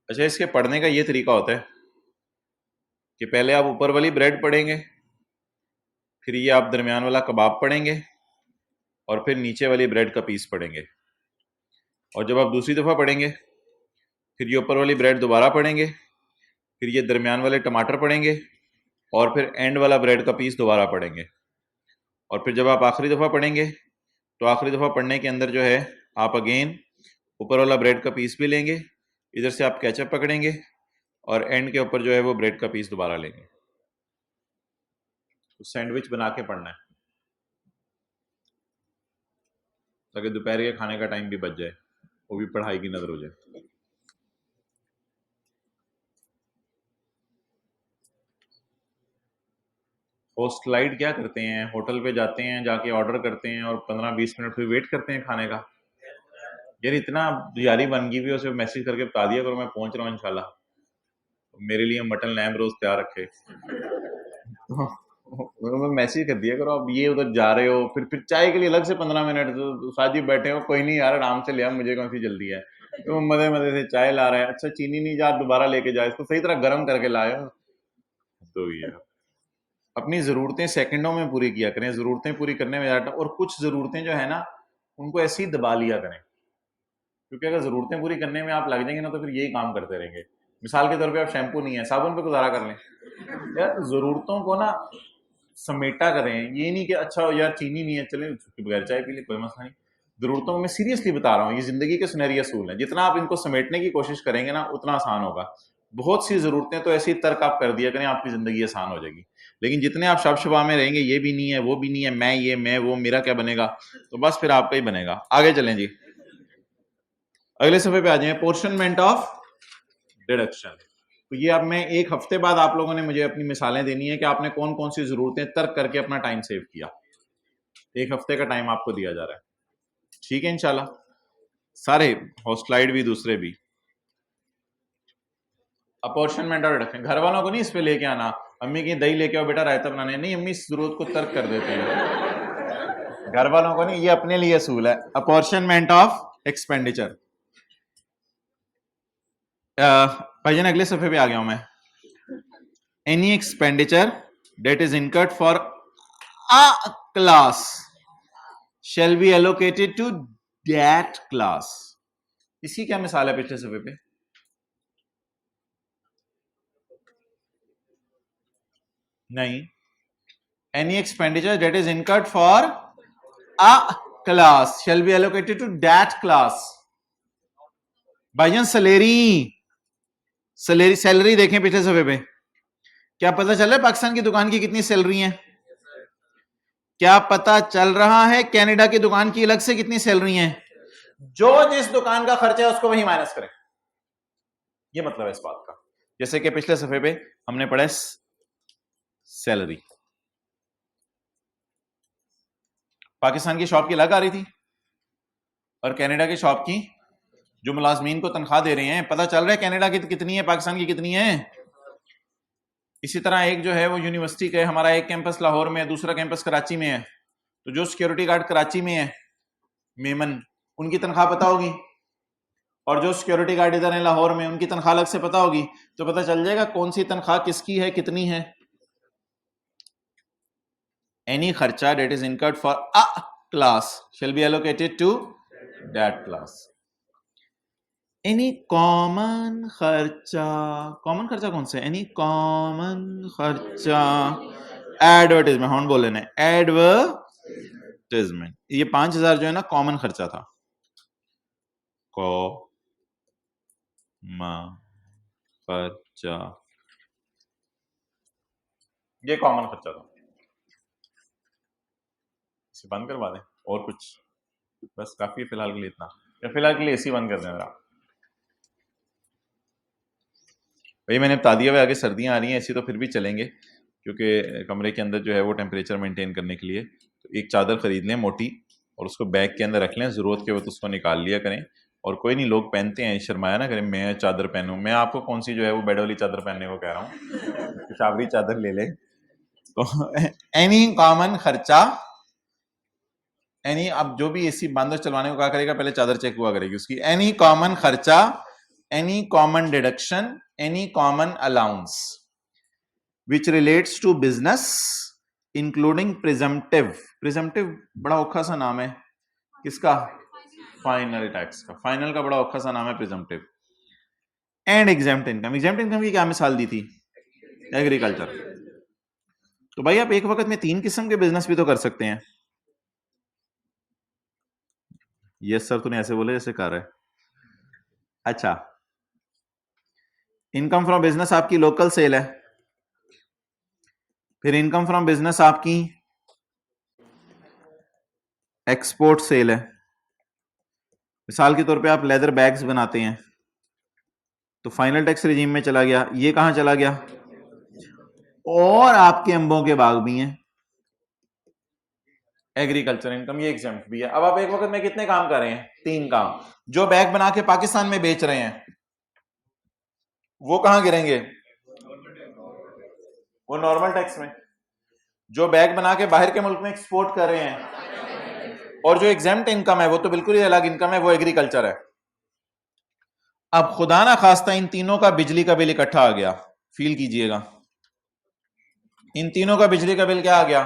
अच्छा, इसके पढ़ने का ये तरीका होता है कि पहले आप ऊपर वाली ब्रेड पढ़ेंगे, फिर ये आप दरमियान वाला कबाब पढ़ेंगे और फिर नीचे वाली ब्रेड का पीस पढ़ेंगे। और जब आप दूसरी दफ़ा पढ़ेंगे फिर ये ऊपर वाली ब्रेड दोबारा पढ़ेंगे, फिर ये दरमियान वाले टमाटर पढ़ेंगे और फिर एंड वाला ब्रेड का पीस दोबारा पढ़ेंगे। और फिर जब आप आखिरी दफ़ा पढ़ेंगे तो आखिरी दफ़ा पढ़ने के अंदर जो है आप अगेन ऊपर वाला ब्रेड का पीस भी लेंगे, इधर से आप केचप पकड़ेंगे और एंड के ऊपर जो है वो ब्रेड का पीस दोबारा लेंगे। तो सैंडविच बना के पढ़ना है ताकि दोपहर के खाने का टाइम भी बच जाए, वो भी पढ़ाई की नजर हो जाए। होस्ट लाइट क्या करते हैं, होटल पे जाते हैं, जाके ऑर्डर करते हैं और 15-20 मिनट फिर वेट करते हैं खाने का। यार इतना यारी बन गई भी, उसे मैसेज करके बता दिया करो मैं पहुंच रहा हूँ इंशाल्लाह, तो मेरे लिए मटन लैम रोज तैयार रखे। तो मैसेज कर दिया करो, अब ये उधर जा रहे हो, फिर चाय के लिए अलग से 15 मिनट, तो साजी बैठे हो, कोई नहीं यार आराम से ले आ, मुझे कौन सी जल्दी है। तो मजे मजे से चाय ला रहा है, अच्छा चीनी नहीं जा, दोबारा लेके जा, इसको सही तरह गर्म करके लाए। तो ये अपनी ज़रूरतें सेकंडों में पूरी किया करें, ज़रूरतें पूरी करने में ज़्यादा, और कुछ ज़रूरतें जो है ना उनको ऐसे ही दबा लिया करें, क्योंकि अगर ज़रूरतें पूरी करने में आप लग जाएंगे ना तो फिर यही काम करते रहेंगे। मिसाल के तौर पे आप शैम्पू नहीं है, साबुन पे गुजारा कर लें। यार ज़रूरतों को ना समेटा करें, ये नहीं कि अच्छा यार चीनी नहीं है चलें उसके बगैर चाय पी ले, कोई मसला नहीं। जरूरतों को मैं सीरियसली बता रहा हूँ, ये जिंदगी के सुनहरी असूल हैं। जितना आप इनको समेटने की कोशिश करेंगे ना, उतना आसान होगा। बहुत सी जरूरतें तो ऐसी तर्क आप कर दिया करें, आपकी जिंदगी आसान हो जाएगी। लेकिन जितने आप शब शबा में रहेंगे, ये भी नहीं है, वो भी नहीं है, मैं ये, मैं वो, मेरा क्या बनेगा, तो बस फिर आपका ही बनेगा। आगे चलें जी, अगले सफे पे आ जाए, पोर्शनमेंट ऑफ डिडक्शन। तो ये अब मैं एक हफ्ते बाद आप लोगों ने मुझे अपनी मिसालें देनी है कि आपने कौन कौन सी जरूरतें तर्क करके अपना टाइम सेव किया। एक हफ्ते का टाइम आपको दिया जा रहा है, ठीक है इंशाल्लाह। सारे स्लाइड भी, दूसरे भी। अपॉर्शनमेंट और डिडक्शन, घर वालों को नहीं इस पे लेके आना, अम्मी की दही लेके आओ बेटा रायता बनाने, नहीं, अम्मी इस जरूरत को तर्क कर देते हैं। घर वालों को नहीं, ये अपने लिए असूल है। Apportionment of expenditure. भाईजान अगले सफे पे आ गया हूं मैं। Any expenditure that is incurred for a class shall be allocated to that class। इसकी क्या मिसाल है पिछले सफे पे? नहीं, any expenditure that is incurred for a class shall be allocated to that class। भाईजान सैलरी देखें पिछले सफे पे, क्या पता चल रहा है पाकिस्तान की दुकान की कितनी सैलरी है? क्या पता चल रहा है कनाडा की दुकान की अलग से कितनी सैलरी है? जो जिस दुकान का खर्चा है उसको वही माइनस करें, ये मतलब है इस बात का। जैसे कि पिछले सफे पे हमने पढ़ा सैलरी, पाकिस्तान की शॉप की अलग आ रही थी और कनाडा की शॉप की जो मुलाजमीन को तनख्वाह दे रहे हैं, पता चल रहा है कनाडा की कितनी है, पाकिस्तान की कितनी है। इसी तरह एक जो है वो यूनिवर्सिटी का, हमारा एक कैंपस लाहौर में है, दूसरा कैंपस कराची में है, तो जो सिक्योरिटी गार्ड कराची में है मेमन, उनकी तनख्वाह पता होगी, और जो सिक्योरिटी गार्ड इधर है लाहौर में, उनकी तनख्वाह अलग से पता होगी, तो पता चल जाएगा कौन सी तनख्वाह किसकी है, कितनी है। एनी खर्चा that is incurred for a class shall be allocated to that class. Any common खर्चा, कॉमन खर्चा कौन सा है? एनी कॉमन खर्चा, एडवर्टाइजमेंट, हम बोल लेना एडवर्टाइजमेंट। ये 5000 जो है ना कॉमन खर्चा था, खर्चा, ये कॉमन खर्चा था। इसे बंद करवा दें और कुछ, बस काफी फिलहाल के लिए इतना, या फिलहाल के लिए एसी बंद कर दें जरा। भाई मैंने बता दिया भाई, आगे सर्दियां आ रही हैं, ऐसी तो फिर भी चलेंगे, क्योंकि कमरे के अंदर जो है वो टेम्परेचर मेंटेन करने के लिए। तो एक चादर खरीद लें मोटी, और उसको बैग के अंदर रख लें, ज़रूरत के वक्त उसको निकाल लिया करें। और कोई नहीं, लोग पहनते हैं, शर्माया ना करें मैं चादर पहनूं। मैं आपको कौन सी जो है वो बेड वाली चादर पहनने को कह रहा हूँ, पेशावरी चादर ले लें। तो एनी कॉमन खर्चा, एनी, अब जो भी एसी बंद चलवाने को कहा करेगा, पहले चादर चेक हुआ करेगी उसकी। एनी कॉमन खर्चा, any common deduction, any common allowance which relates to business including presumptive. Presumptive बड़ा औखा सा नाम है किसका? फाइनल टैक्स का। फाइनल का बड़ा औखा सा नाम है presumptive. And exempt income. Exempt income की क्या मिसाल दी थी? एग्रीकल्चर। तो भाई आप एक वक्त में 3 किस्म के बिजनेस भी तो कर सकते हैं। यस सर, तूने ऐसे बोले जैसे कर रहा है। अच्छा, इनकम फ्रॉम बिजनेस आपकी लोकल सेल है, फिर इनकम फ्रॉम बिजनेस आपकी एक्सपोर्ट सेल है। मिसाल के तौर पे आप लेदर बैग्स बनाते हैं, तो फाइनल टैक्स रिजीम में चला गया। ये कहां चला गया? और आपके अंबों के बाग भी हैं, एग्रीकल्चर इनकम, ये एग्जेम्प्ट भी है। अब आप एक वक्त में कितने काम कर रहे हैं? 3 काम। जो बैग बना के पाकिस्तान में बेच रहे हैं वो कहां गिरेंगे? वो नॉर्मल टैक्स में। जो बैग बना के बाहर के मुल्क में एक्सपोर्ट कर रहे हैं, और जो एग्जेम्प्ट इनकम है वो तो बिल्कुल ही अलग इनकम है, वो एग्रीकल्चर है। अब खुदा ना खास्ता इन तीनों का बिजली का बिल इकट्ठा आ गया, फील कीजिएगा, इन तीनों का बिजली का बिल क्या आ गया?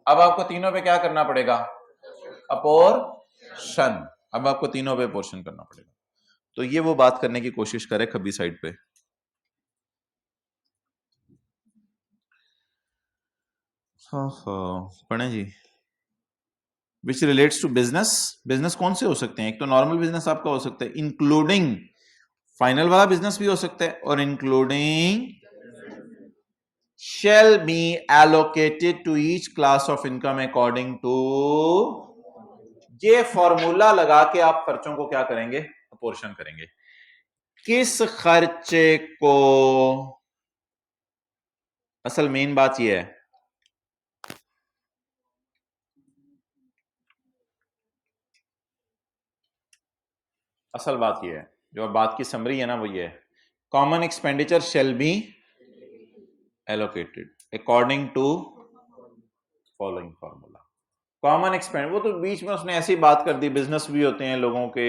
अब आपको तीनों पे क्या करना पड़ेगा? अपोर्शन। अब आपको तीनों पे पोर्शन करना पड़ेगा। तो ये वो बात करने की कोशिश करे खब्बी साइड पे। हाँ हाँ, पढ़े जी। Which relates to business. Business कौन से हो सकते हैं? एक तो नॉर्मल बिजनेस आपका हो सकता है, इंक्लूडिंग फाइनल वाला बिजनेस भी हो सकता है, और including shall be allocated to each class of income according to। ये फॉर्मूला लगा के आप खर्चों को क्या करेंगे? अपोर्शन करेंगे। किस खर्चे को, असल मेन बात यह है, असल बात यह है, जो बात की समरी है ना, वो ये है, common expenditure shall be allocated according to following formula. Common expend, वो तो बीच में उसने ऐसी बात कर दी, बिजनेस भी होते हैं लोगों के,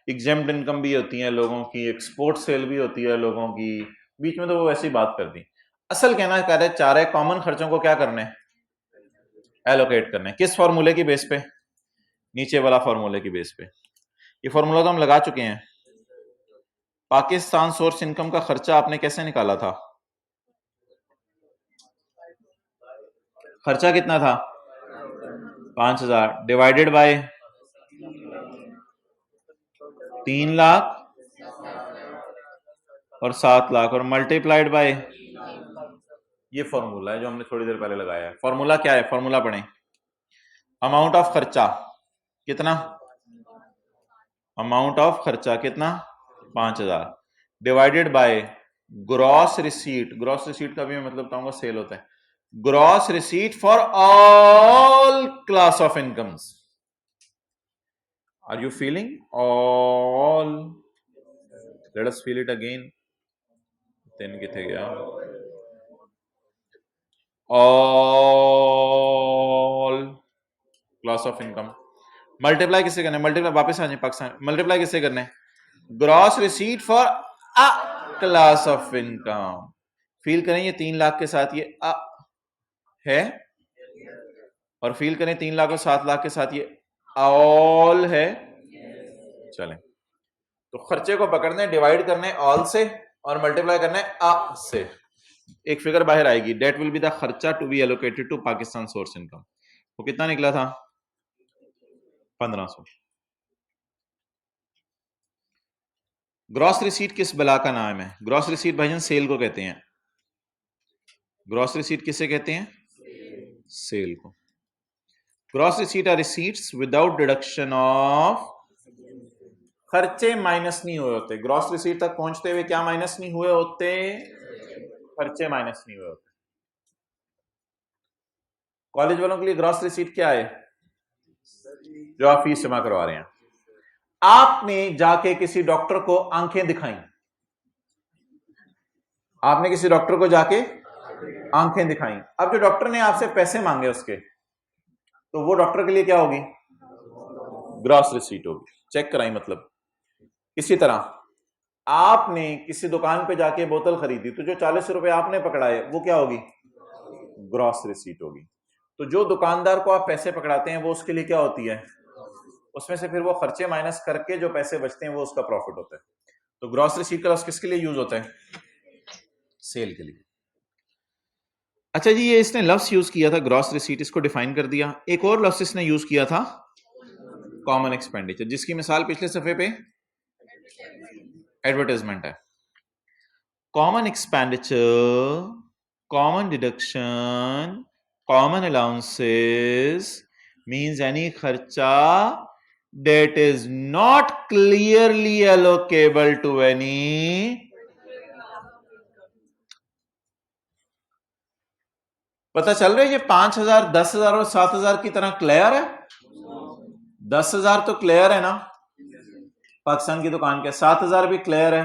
एग्जेम्प्ट इनकम भी होती है लोगों की, एक्सपोर्ट सेल भी होती है लोगों की, बीच में तो वो ऐसी बात कर दी। असल कहना चाह रहे कॉमन खर्चों को क्या करना है? एलोकेट करना है। किस फॉर्मूले की बेस पे? नीचे वाला फॉर्मूले की बेस पे। ये फॉर्मूला तो हम लगा चुके हैं। पाकिस्तान सोर्स इनकम का खर्चा आपने कैसे निकाला था? खर्चा कितना था? 5,000 डिवाइडेड बाय 3 लाख और 7 लाख और मल्टीप्लाइड बाय, ये फॉर्मूला है जो हमने थोड़ी देर पहले लगाया है। फॉर्मूला क्या है? फॉर्मूला पढ़ें। अमाउंट ऑफ खर्चा कितना? अमाउंट ऑफ खर्चा कितना? 5,000 divided by gross receipt. Gross receipt का भी मैं मतलब बताऊंगा, सेल होता है। Gross receipt for all class of incomes. Are you feeling all? Let us feel it again. तीन किथे गया? All class of income. Multiply किससे करना है? मल्टीप्लाई वापस आ जाए पाकिस्तान। मल्टीप्लाई किससे करना है? Gross receipt for a class of income. Feel करें ये 3 लाख के साथ ये अ है, और फील करें 3 लाख और 7 लाख के साथ ये ऑल है। चलें, तो खर्चे को पकड़ने, डिवाइड करने ऑल से और मल्टीप्लाई करना है अ से। एक फिगर बाहर आएगी, डेट विल बी द खर्चा to be allocated to Pakistan source income. वो कितना निकला था? 1500। ग्रॉस रिसीट किस बला का नाम है? ग्रॉस रिसीट भाईजान सेल को कहते हैं। ग्रॉस रिसीट किसे कहते हैं? सेल को। Gross receipt are receipts without deduction of, खर्चे माइनस नहीं हुए होते। ग्रॉस रिसीट तक पहुंचते हुए क्या माइनस नहीं हुए होते? खर्चे माइनस नहीं हुए होते। कॉलेज वालों के लिए ग्रॉस रिसीट क्या है? जो आप फीस जमा करवा रहे हैं। आपने जाके किसी डॉक्टर को आंखें दिखाई, आपने किसी डॉक्टर को जाके आंखें दिखाई, अब जो डॉक्टर ने आपसे पैसे मांगे उसके, तो वो डॉक्टर के लिए क्या होगी? ग्रॉस रिसीट होगी। चेक कराई मतलब। इसी तरह आपने किसी दुकान पे जाके बोतल खरीदी, तो जो 40 रुपए आपने पकड़ाए वो क्या होगी? ग्रॉस रिसीट होगी। तो जो दुकानदार को आप पैसे पकड़ाते हैं वो उसके लिए क्या होती है? उसमें से फिर वो खर्चे माइनस करके जो पैसे बचते हैं वो उसका प्रॉफिट होता है। तो ग्रॉस रिसीट का लफ्ज किसके लिए यूज होता है? सेल के लिए। अच्छा जी, ये इसने लफ्ज यूज किया था ग्रॉस रिसीट, इसको डिफाइन कर दिया। एक और लफ्ज इसने यूज किया था कॉमन एक्सपेंडिचर, जिसकी मिसाल पिछले सफे पे एडवर्टाइजमेंट है। Common expenditure, common deduction, common allowances means any खर्चा that is not clearly allocable to any, पता चल रहा है ये 5,000, 10,000 और 7,000 की तरह क्लियर है। 10,000 तो क्लियर है ना पाकिस्तान की दुकान के, 7,000 भी क्लियर है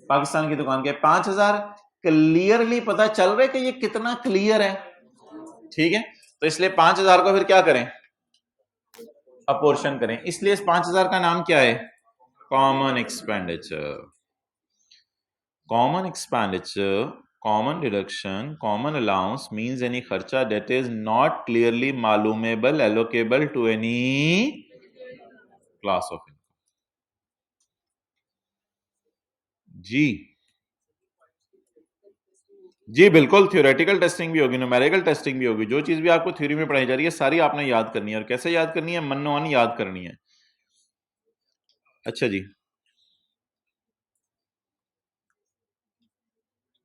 पाकिस्तान की दुकान के, 5,000 क्लियरली पता चल रहा है कि ये कितना क्लियर है। ठीक है, तो इसलिए 5,000 को फिर क्या करें? अपोर्शन करें। इसलिए इस 5,000 का नाम क्या है? Common expenditure. Common expenditure, common deduction, common allowance means any खर्चा that is not clearly मालूमेबल allocable to any class of income। जी जी बिल्कुल, थ्योरेटिकल टेस्टिंग भी होगी, न्यूमेरिकल टेस्टिंग भी होगी। जो चीज भी आपको थ्योरी में पढ़ाई जा रही है सारी आपने याद करनी है, और कैसे याद करनी है, मनोवन याद करनी है। अच्छा जी,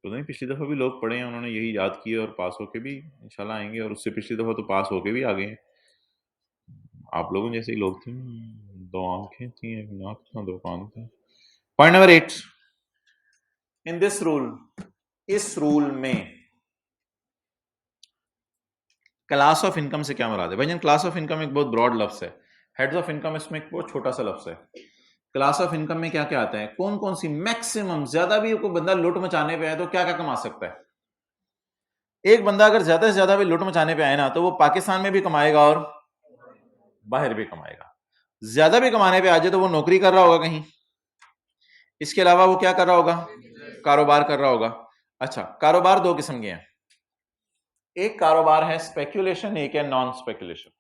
तो नहीं, पिछली दफा भी लोग पढ़े हैं, उन्होंने यही याद किया और पास होके भी इंशाल्लाह आएंगे, और उससे पिछली दफा तो पास होके भी आ गए हैं। आप लोगों जैसे ही लोग थे, दो आंखें थी, एक नाक था, दो कान थे। Point number 8, in this rule, इस रूल में क्लास ऑफ इनकम से क्या मुराद है? भाईजान, क्लास ऑफ इनकम एक बहुत ब्रॉड लफ्ज है, हेड्स ऑफ इनकम इसमें एक बहुत छोटा सा लफ्ज है। क्लास ऑफ इनकम में क्या क्या आता है, कौन कौन सी मैक्सिमम, ज्यादा भी कोई बंदा लूट मचाने पे है तो क्या क्या कमा सकता है? एक बंदा अगर ज्यादा से ज्यादा भी लूट मचाने पे आए ना, तो वो पाकिस्तान में भी कमाएगा और बाहर भी कमाएगा। ज्यादा भी कमाने पे आ जाए तो वो नौकरी कर रहा होगा कहीं, इसके अलावा वो क्या कर रहा होगा, कारोबार कर रहा होगा। अच्छा, कारोबार दो किस्म के हैं, एक कारोबार है स्पेक्यूलेशन, एक है non speculation.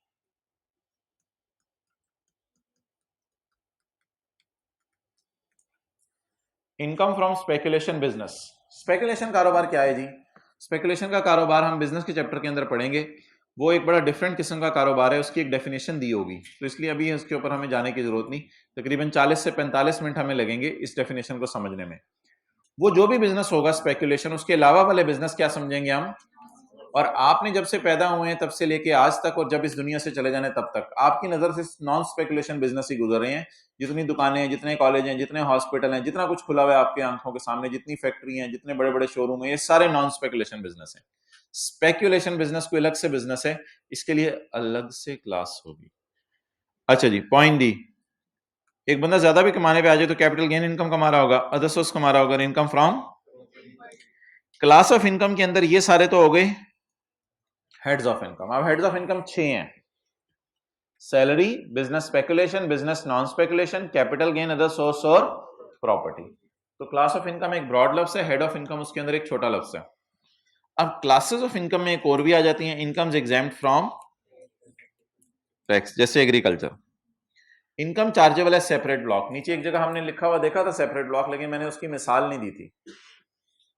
Income from speculation business. Speculation कारोबार क्या है जी? स्पेकुलेशन का कारोबार हम बिजनेस के चैप्टर के अंदर पढ़ेंगे, वो एक बड़ा डिफरेंट किस्म का कारोबार है, उसकी एक डेफिनेशन दी होगी, तो इसलिए अभी इसके ऊपर हमें जाने की जरूरत नहीं। तकरीबन 40 से 45 मिनट हमें लगेंगे इस डेफिनेशन को समझने में। वो जो भी बिजनेस होगा स्पेकुलेशन, उसके अलावा वाले बिजनेस क्या समझेंगे हम? और आपने जब से पैदा हुए हैं तब से लेके आज तक, और जब इस दुनिया से चले जाने तब तक, आपकी नजर से नॉन स्पेकुलेशन बिजनेस ही गुजर रहे हैं। जितनी दुकानें हैं, जितने कॉलेज हैं, जितने हॉस्पिटल हैं, जितना कुछ खुला हुआ है आपकी आंखों के सामने, जितनी फैक्ट्री हैं, जितने बड़े बड़े शोरूम हैं, ये सारे नॉन स्पेकुलेशन बिजनेस हैं। स्पेकुलेशन बिजनेस कोई अलग से बिजनेस है, इसके लिए अलग से क्लास होगी। अच्छा जी, पॉइंट डी, एक बंदा ज्यादा भी कमाने पे आ जाए तो कैपिटल गेन इनकम कमा रहा होगा, अदर सोर्स कमा रहा होगा, income from class of income के अंदर ये सारे तो हो गए हेड्स ऑफ इनकम। अब हेड्स ऑफ इनकम 6 हैं, salary, business speculation, business non speculation, capital gain, other source और प्रॉपर्टी। तो क्लास ऑफ इनकम एक ब्रॉड लफ्ज है, हेड ऑफ इनकम उसके अंदर एक छोटा लफ्ज है। अब क्लासेस ऑफ इनकम में एक और भी आ जाती हैं, इनकम्स एग्जेम्प्ट फ्रॉम टैक्स, जैसे एग्रीकल्चर। इनकम चार्जेबल है सेपरेट ब्लॉक, नीचे एक जगह हमने लिखा हुआ देखा था सेपरेट ब्लॉक, लेकिन मैंने उसकी मिसाल नहीं दी थी,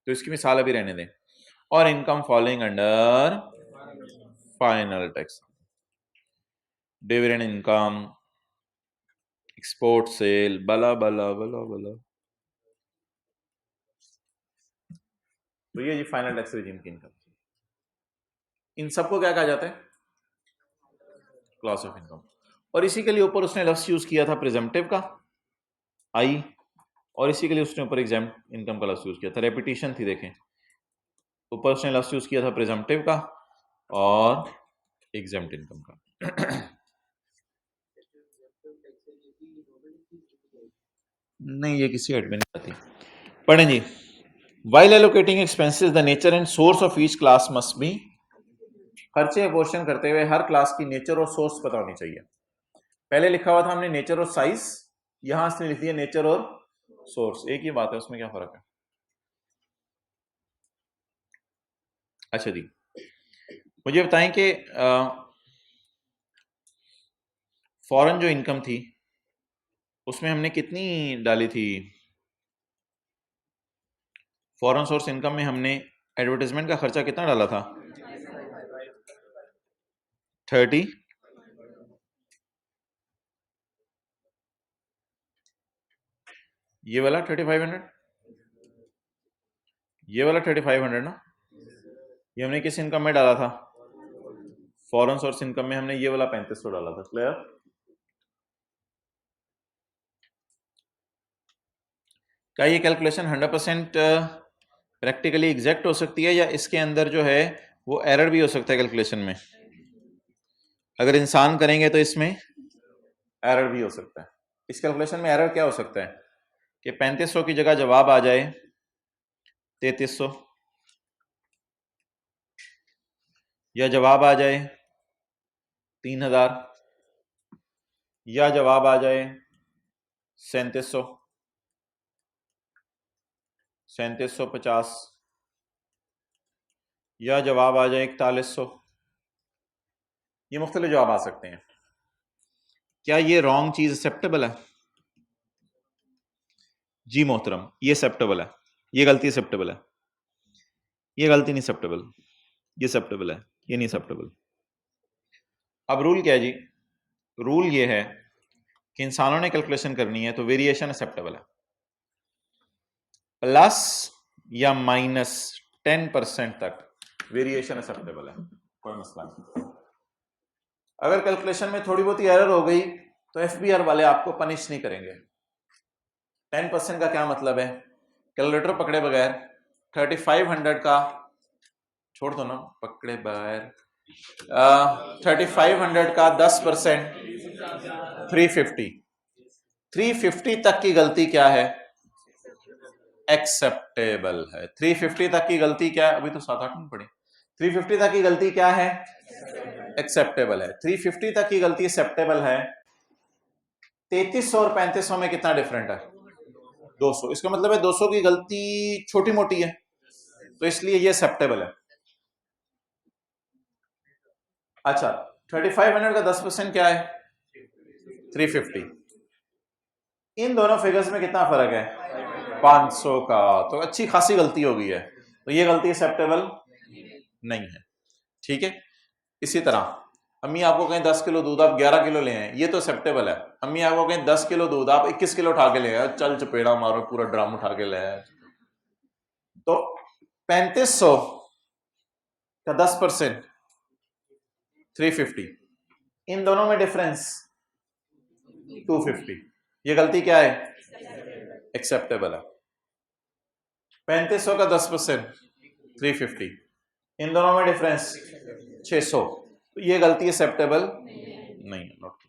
तो इसकी मिसाल अभी रहने दें। और income following under final tax, dividend income, export cell, बला बला बला बला। तो ये जी फाइनल टैक्स रिजीम की इनकम, इन सबको क्या कहा जाता है? Class of income. और इसी के लिए ऊपर उसने लफ्ज यूज किया था प्रिजम्पटिव का, आई, और इसी के लिए उसने ऊपर एग्जाम्प्ट इनकम का लफ्ज यूज किया था, रेपिटेशन थी देखें, ऊपर उसने लफ्ज यूज किया था प्रिजम्पटिव का और एग्जाम्प्ट इनकम का। नहीं, ये किसी हेड में नहीं आती। पढ़ें जी, while allocating expenses the nature and source of each class must be, खर्चे अपोर्शन करते हुए हर क्लास की नेचर और सोर्स पता होनी चाहिए। पहले लिखा हुआ था हमने नेचर और साइज, यहां से लिख दिया नेचर और सोर्स, एक ही बात है, उसमें क्या फर्क है? अच्छा जी, मुझे बताएं कि फॉरेन जो इनकम थी उसमें हमने कितनी डाली थी? फॉरेन सोर्स इनकम में हमने एडवर्टाइजमेंट का खर्चा कितना डाला था? 30, ये वाला 3500, ये वाला 3500 ना, ये हमने किस इनकम में डाला था? फॉरेन सोर्स इनकम में हमने ये वाला 3500 डाला था। क्लियर? क्या ये कैलकुलेशन 100% प्रैक्टिकली एग्जैक्ट हो सकती है, या इसके अंदर जो है वो एरर भी हो सकता है कैलकुलेशन में? अगर इंसान करेंगे तो इसमें एरर भी हो सकता है। इस कैलकुलेशन में एरर क्या हो सकता है कि 3500 की जगह जवाब आ जाए 3300, या जवाब आ जाए 3000, या जवाब आ जाए 3700, 3750, या जवाब आ जाए 4100। ये मुख्तलिफ जवाब आ सकते हैं। क्या ये रॉन्ग चीज एक्सेप्टेबल है? जी मोहतरम, ये एक्सेप्टेबल है, ये गलती एक्सेप्टेबल है। ये गलती नहीं एक्सेप्टेबल, ये एक्सेप्टेबल है, ये नहीं एक्सेप्टेबल। अब रूल क्या है जी? रूल ये है कि इंसानों ने कैलकुलेशन करनी है तो वेरिएशन एक्सेप्टेबल है, प्लस या माइनस 10% तक वेरिएशन एक्सेप्टेबल है, कोई मसला नहीं। अगर कैलकुलेशन में थोड़ी बहुत एरर हो गई तो एफबीआर वाले आपको पनिश नहीं करेंगे। 10% का क्या मतलब है? कैलकुलेटर पकड़े बगैर 3500 का, छोड़ दो ना पकड़े बगैर, 3500 का 10% 350, 350 तक की गलती क्या है? एक्सेप्टेबल है। 350 तक की गलती क्या है? अभी तो 7-8 में पड़ी। 350 तक की गलती क्या है? एक्सेप्टेबल है। 350 तक की गलती एक्सेप्टेबल है। 3300 और 3500 में कितना डिफरेंट है? 200। इसका मतलब है 200 की गलती छोटी मोटी है, तो इसलिए ये एक्सेप्टेबल है। अच्छा, 3500 का 10% क्या है? 350। इन दोनों फिगर्स में कितना फर्क है? 500 का। तो अच्छी खासी गलती हो गई है, तो ये गलती एक्सेप्टेबल नहीं है। ठीक है। इसी तरह अम्मी आपको कहें 10 किलो दूध आप 11 किलो ले आए, ये तो एक्सेप्टेबल है। अम्मी आपको कहें 10 किलो दूध आप 21 किलो उठा के ले आए, चल चपेड़ा मारो, पूरा ड्राम उठा के ले आए। तो 3500 का 10% 350, इन दोनों में डिफरेंस 250। ये गलती क्या है? एक्सेप्टेबल है। 3500 का 10% 350, इन दोनों में डिफरेंस 600, तो ये गलती एक्सेप्टेबल नहीं है, नोट।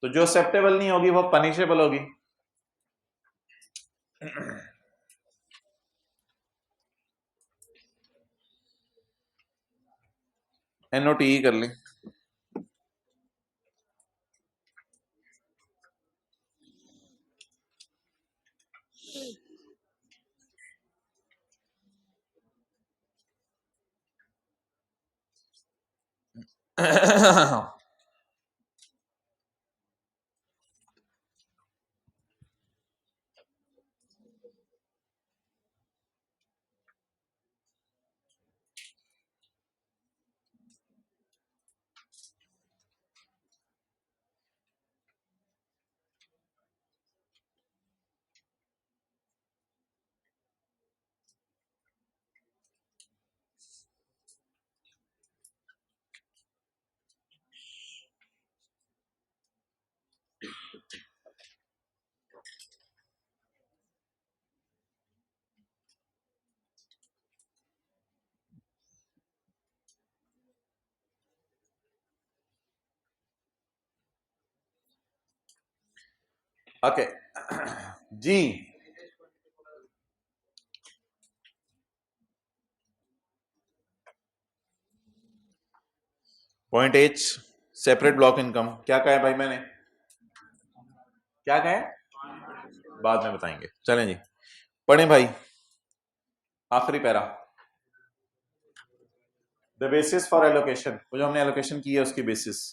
तो जो एक्सेप्टेबल नहीं होगी वो पनिशेबल होगी। NOTE कर ली। ओके जी। Point H separate block income क्या कहा है भाई? मैंने क्या कहा है? बाद में बताएंगे। चलें जी, पढ़ें भाई आखिरी para. The basis for allocation, वो जो हमने एलोकेशन की है उसकी basis.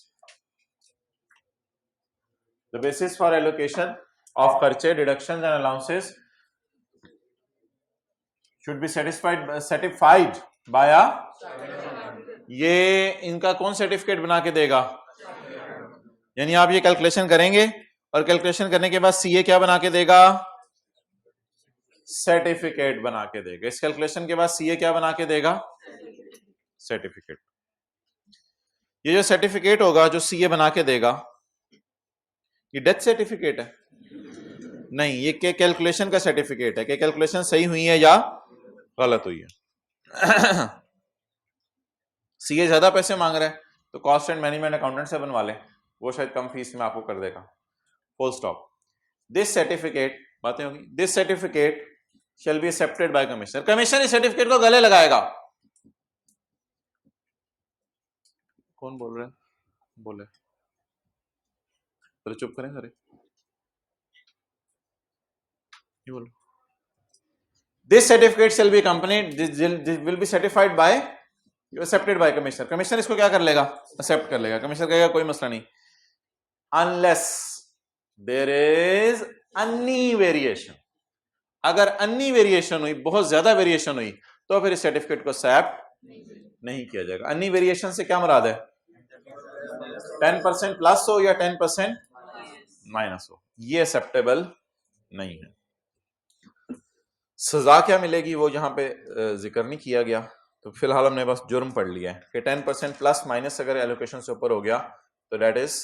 The basis for allocation of खर्चे, deductions and allowances should be certified by a, ये इनका कौन सर्टिफिकेट बना के देगा? यानी आप ये कैलकुलेशन करेंगे और कैलकुलेशन करने के बाद सीए क्या बना के देगा? सर्टिफिकेट बना के देगा। इस कैलकुलेशन के बाद सीए क्या बना के देगा? सर्टिफिकेट। ये जो सर्टिफिकेट होगा जो सीए बना के देगा, ये डेथ सर्टिफिकेट है? नहीं, ये के कैलकुलेशन का सर्टिफिकेट है कि कैलकुलेशन सही हुई है या गलत हुई है। सीए ज्यादा पैसे मांग रहा है तो कॉस्ट एंड मैनेजमेंट अकाउंटेंट से बनवा ले, वो शायद कम फीस में आपको कर देगा। Full stop. दिस सर्टिफिकेट, बातें होगी, this certificate shall be accepted by commissioner. Commissioner इस सर्टिफिकेट को गले लगाएगा। कौन बोल रहे हैं? बोले तो चुप करें सारे, ये बोलो। This certificate shall be accompanied, this will be certified by, accepted by commissioner. Commissioner इसको क्या कर लेगा? एक्सेप्ट कर लेगा। कमिश्नर कहेगा कोई मसला नहीं, अनलेस देयर इज अन्नी वेरिएशन। अगर अन्नी वेरिएशन हुई, बहुत ज्यादा वेरिएशन हुई, तो फिर इस सर्टिफिकेट को एक्सेप्ट नहीं किया जाएगा। अन्य वेरिएशन से क्या मुराद है? 10% प्लस हो या 10% माइनस हो, ये एक्सेप्टेबल नहीं है। सजा क्या मिलेगी वो यहां पे जिक्र नहीं किया गया, तो फिलहाल हमने बस जुर्म पढ़ लिया है कि 10% प्लस माइनस अगर एलोकेशन से ऊपर हो गया तो दैट इज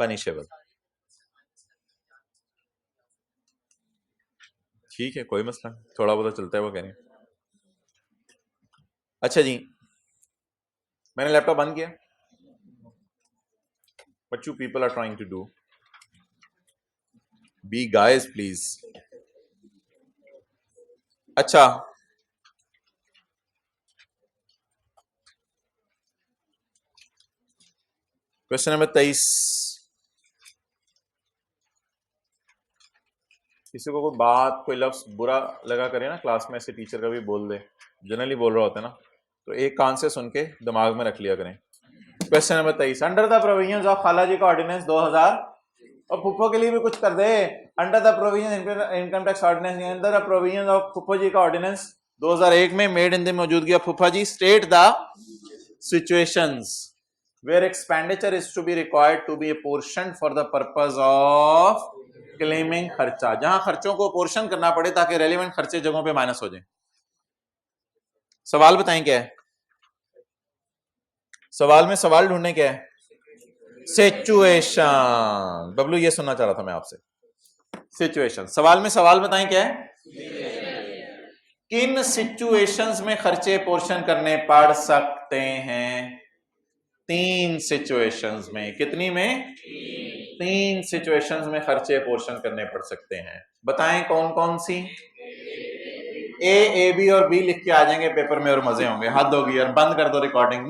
पनिशेबल। ठीक है, कोई मसला नहीं, थोड़ा बहुत चलता है वो कह रहे हैं। अच्छा जी, मैंने लैपटॉप बंद किया। What you people are trying to do? Be guys, please. अच्छा, क्वेश्चन नंबर 23। किसी को कोई बात, कोई लफ्ज बुरा लगा करे ना क्लास में, ऐसे टीचर का भी बोल दे, जनरली बोल रहा होता है ना, तो एक कान से सुन के दिमाग में रख लिया करें। Question number 23, under the provisions of खाला जी का ऑर्डिनेंस 2000, और फुप्पो के लिए भी कुछ कर दे, under the provision income tax ordinance, under the provision of फुप्पो जी का ऑर्डिनेंस 2001 में मेड इन द मौजूदगी ऑफ फुप्पा जी, state the situations where expenditure is to be required to be apportioned for the purpose of claiming खर्चा, जहां खर्चों को पोर्शन करना पड़े ताकि रेलिवेंट खर्चे जगहों पे माइनस हो जाए। सवाल बताएं क्या है? सवाल में सवाल ढूंढने क्या है? सिचुएशन। बबलू ये सुनना चाह रहा था मैं आपसे, सिचुएशन। सवाल में सवाल बताएं क्या है? किन सिचुएशंस में खर्चे पोर्शन करने पड़ सकते हैं? 3 सिचुएशंस में। कितनी में? 3 सिचुएशंस में खर्चे पोर्शन करने पड़ सकते हैं। बताएं कौन कौन सी? ए बी और बी लिख के आ जाएंगे पेपर में और मजे होंगे। हद होगी यार, बंद कर दो रिकॉर्डिंग।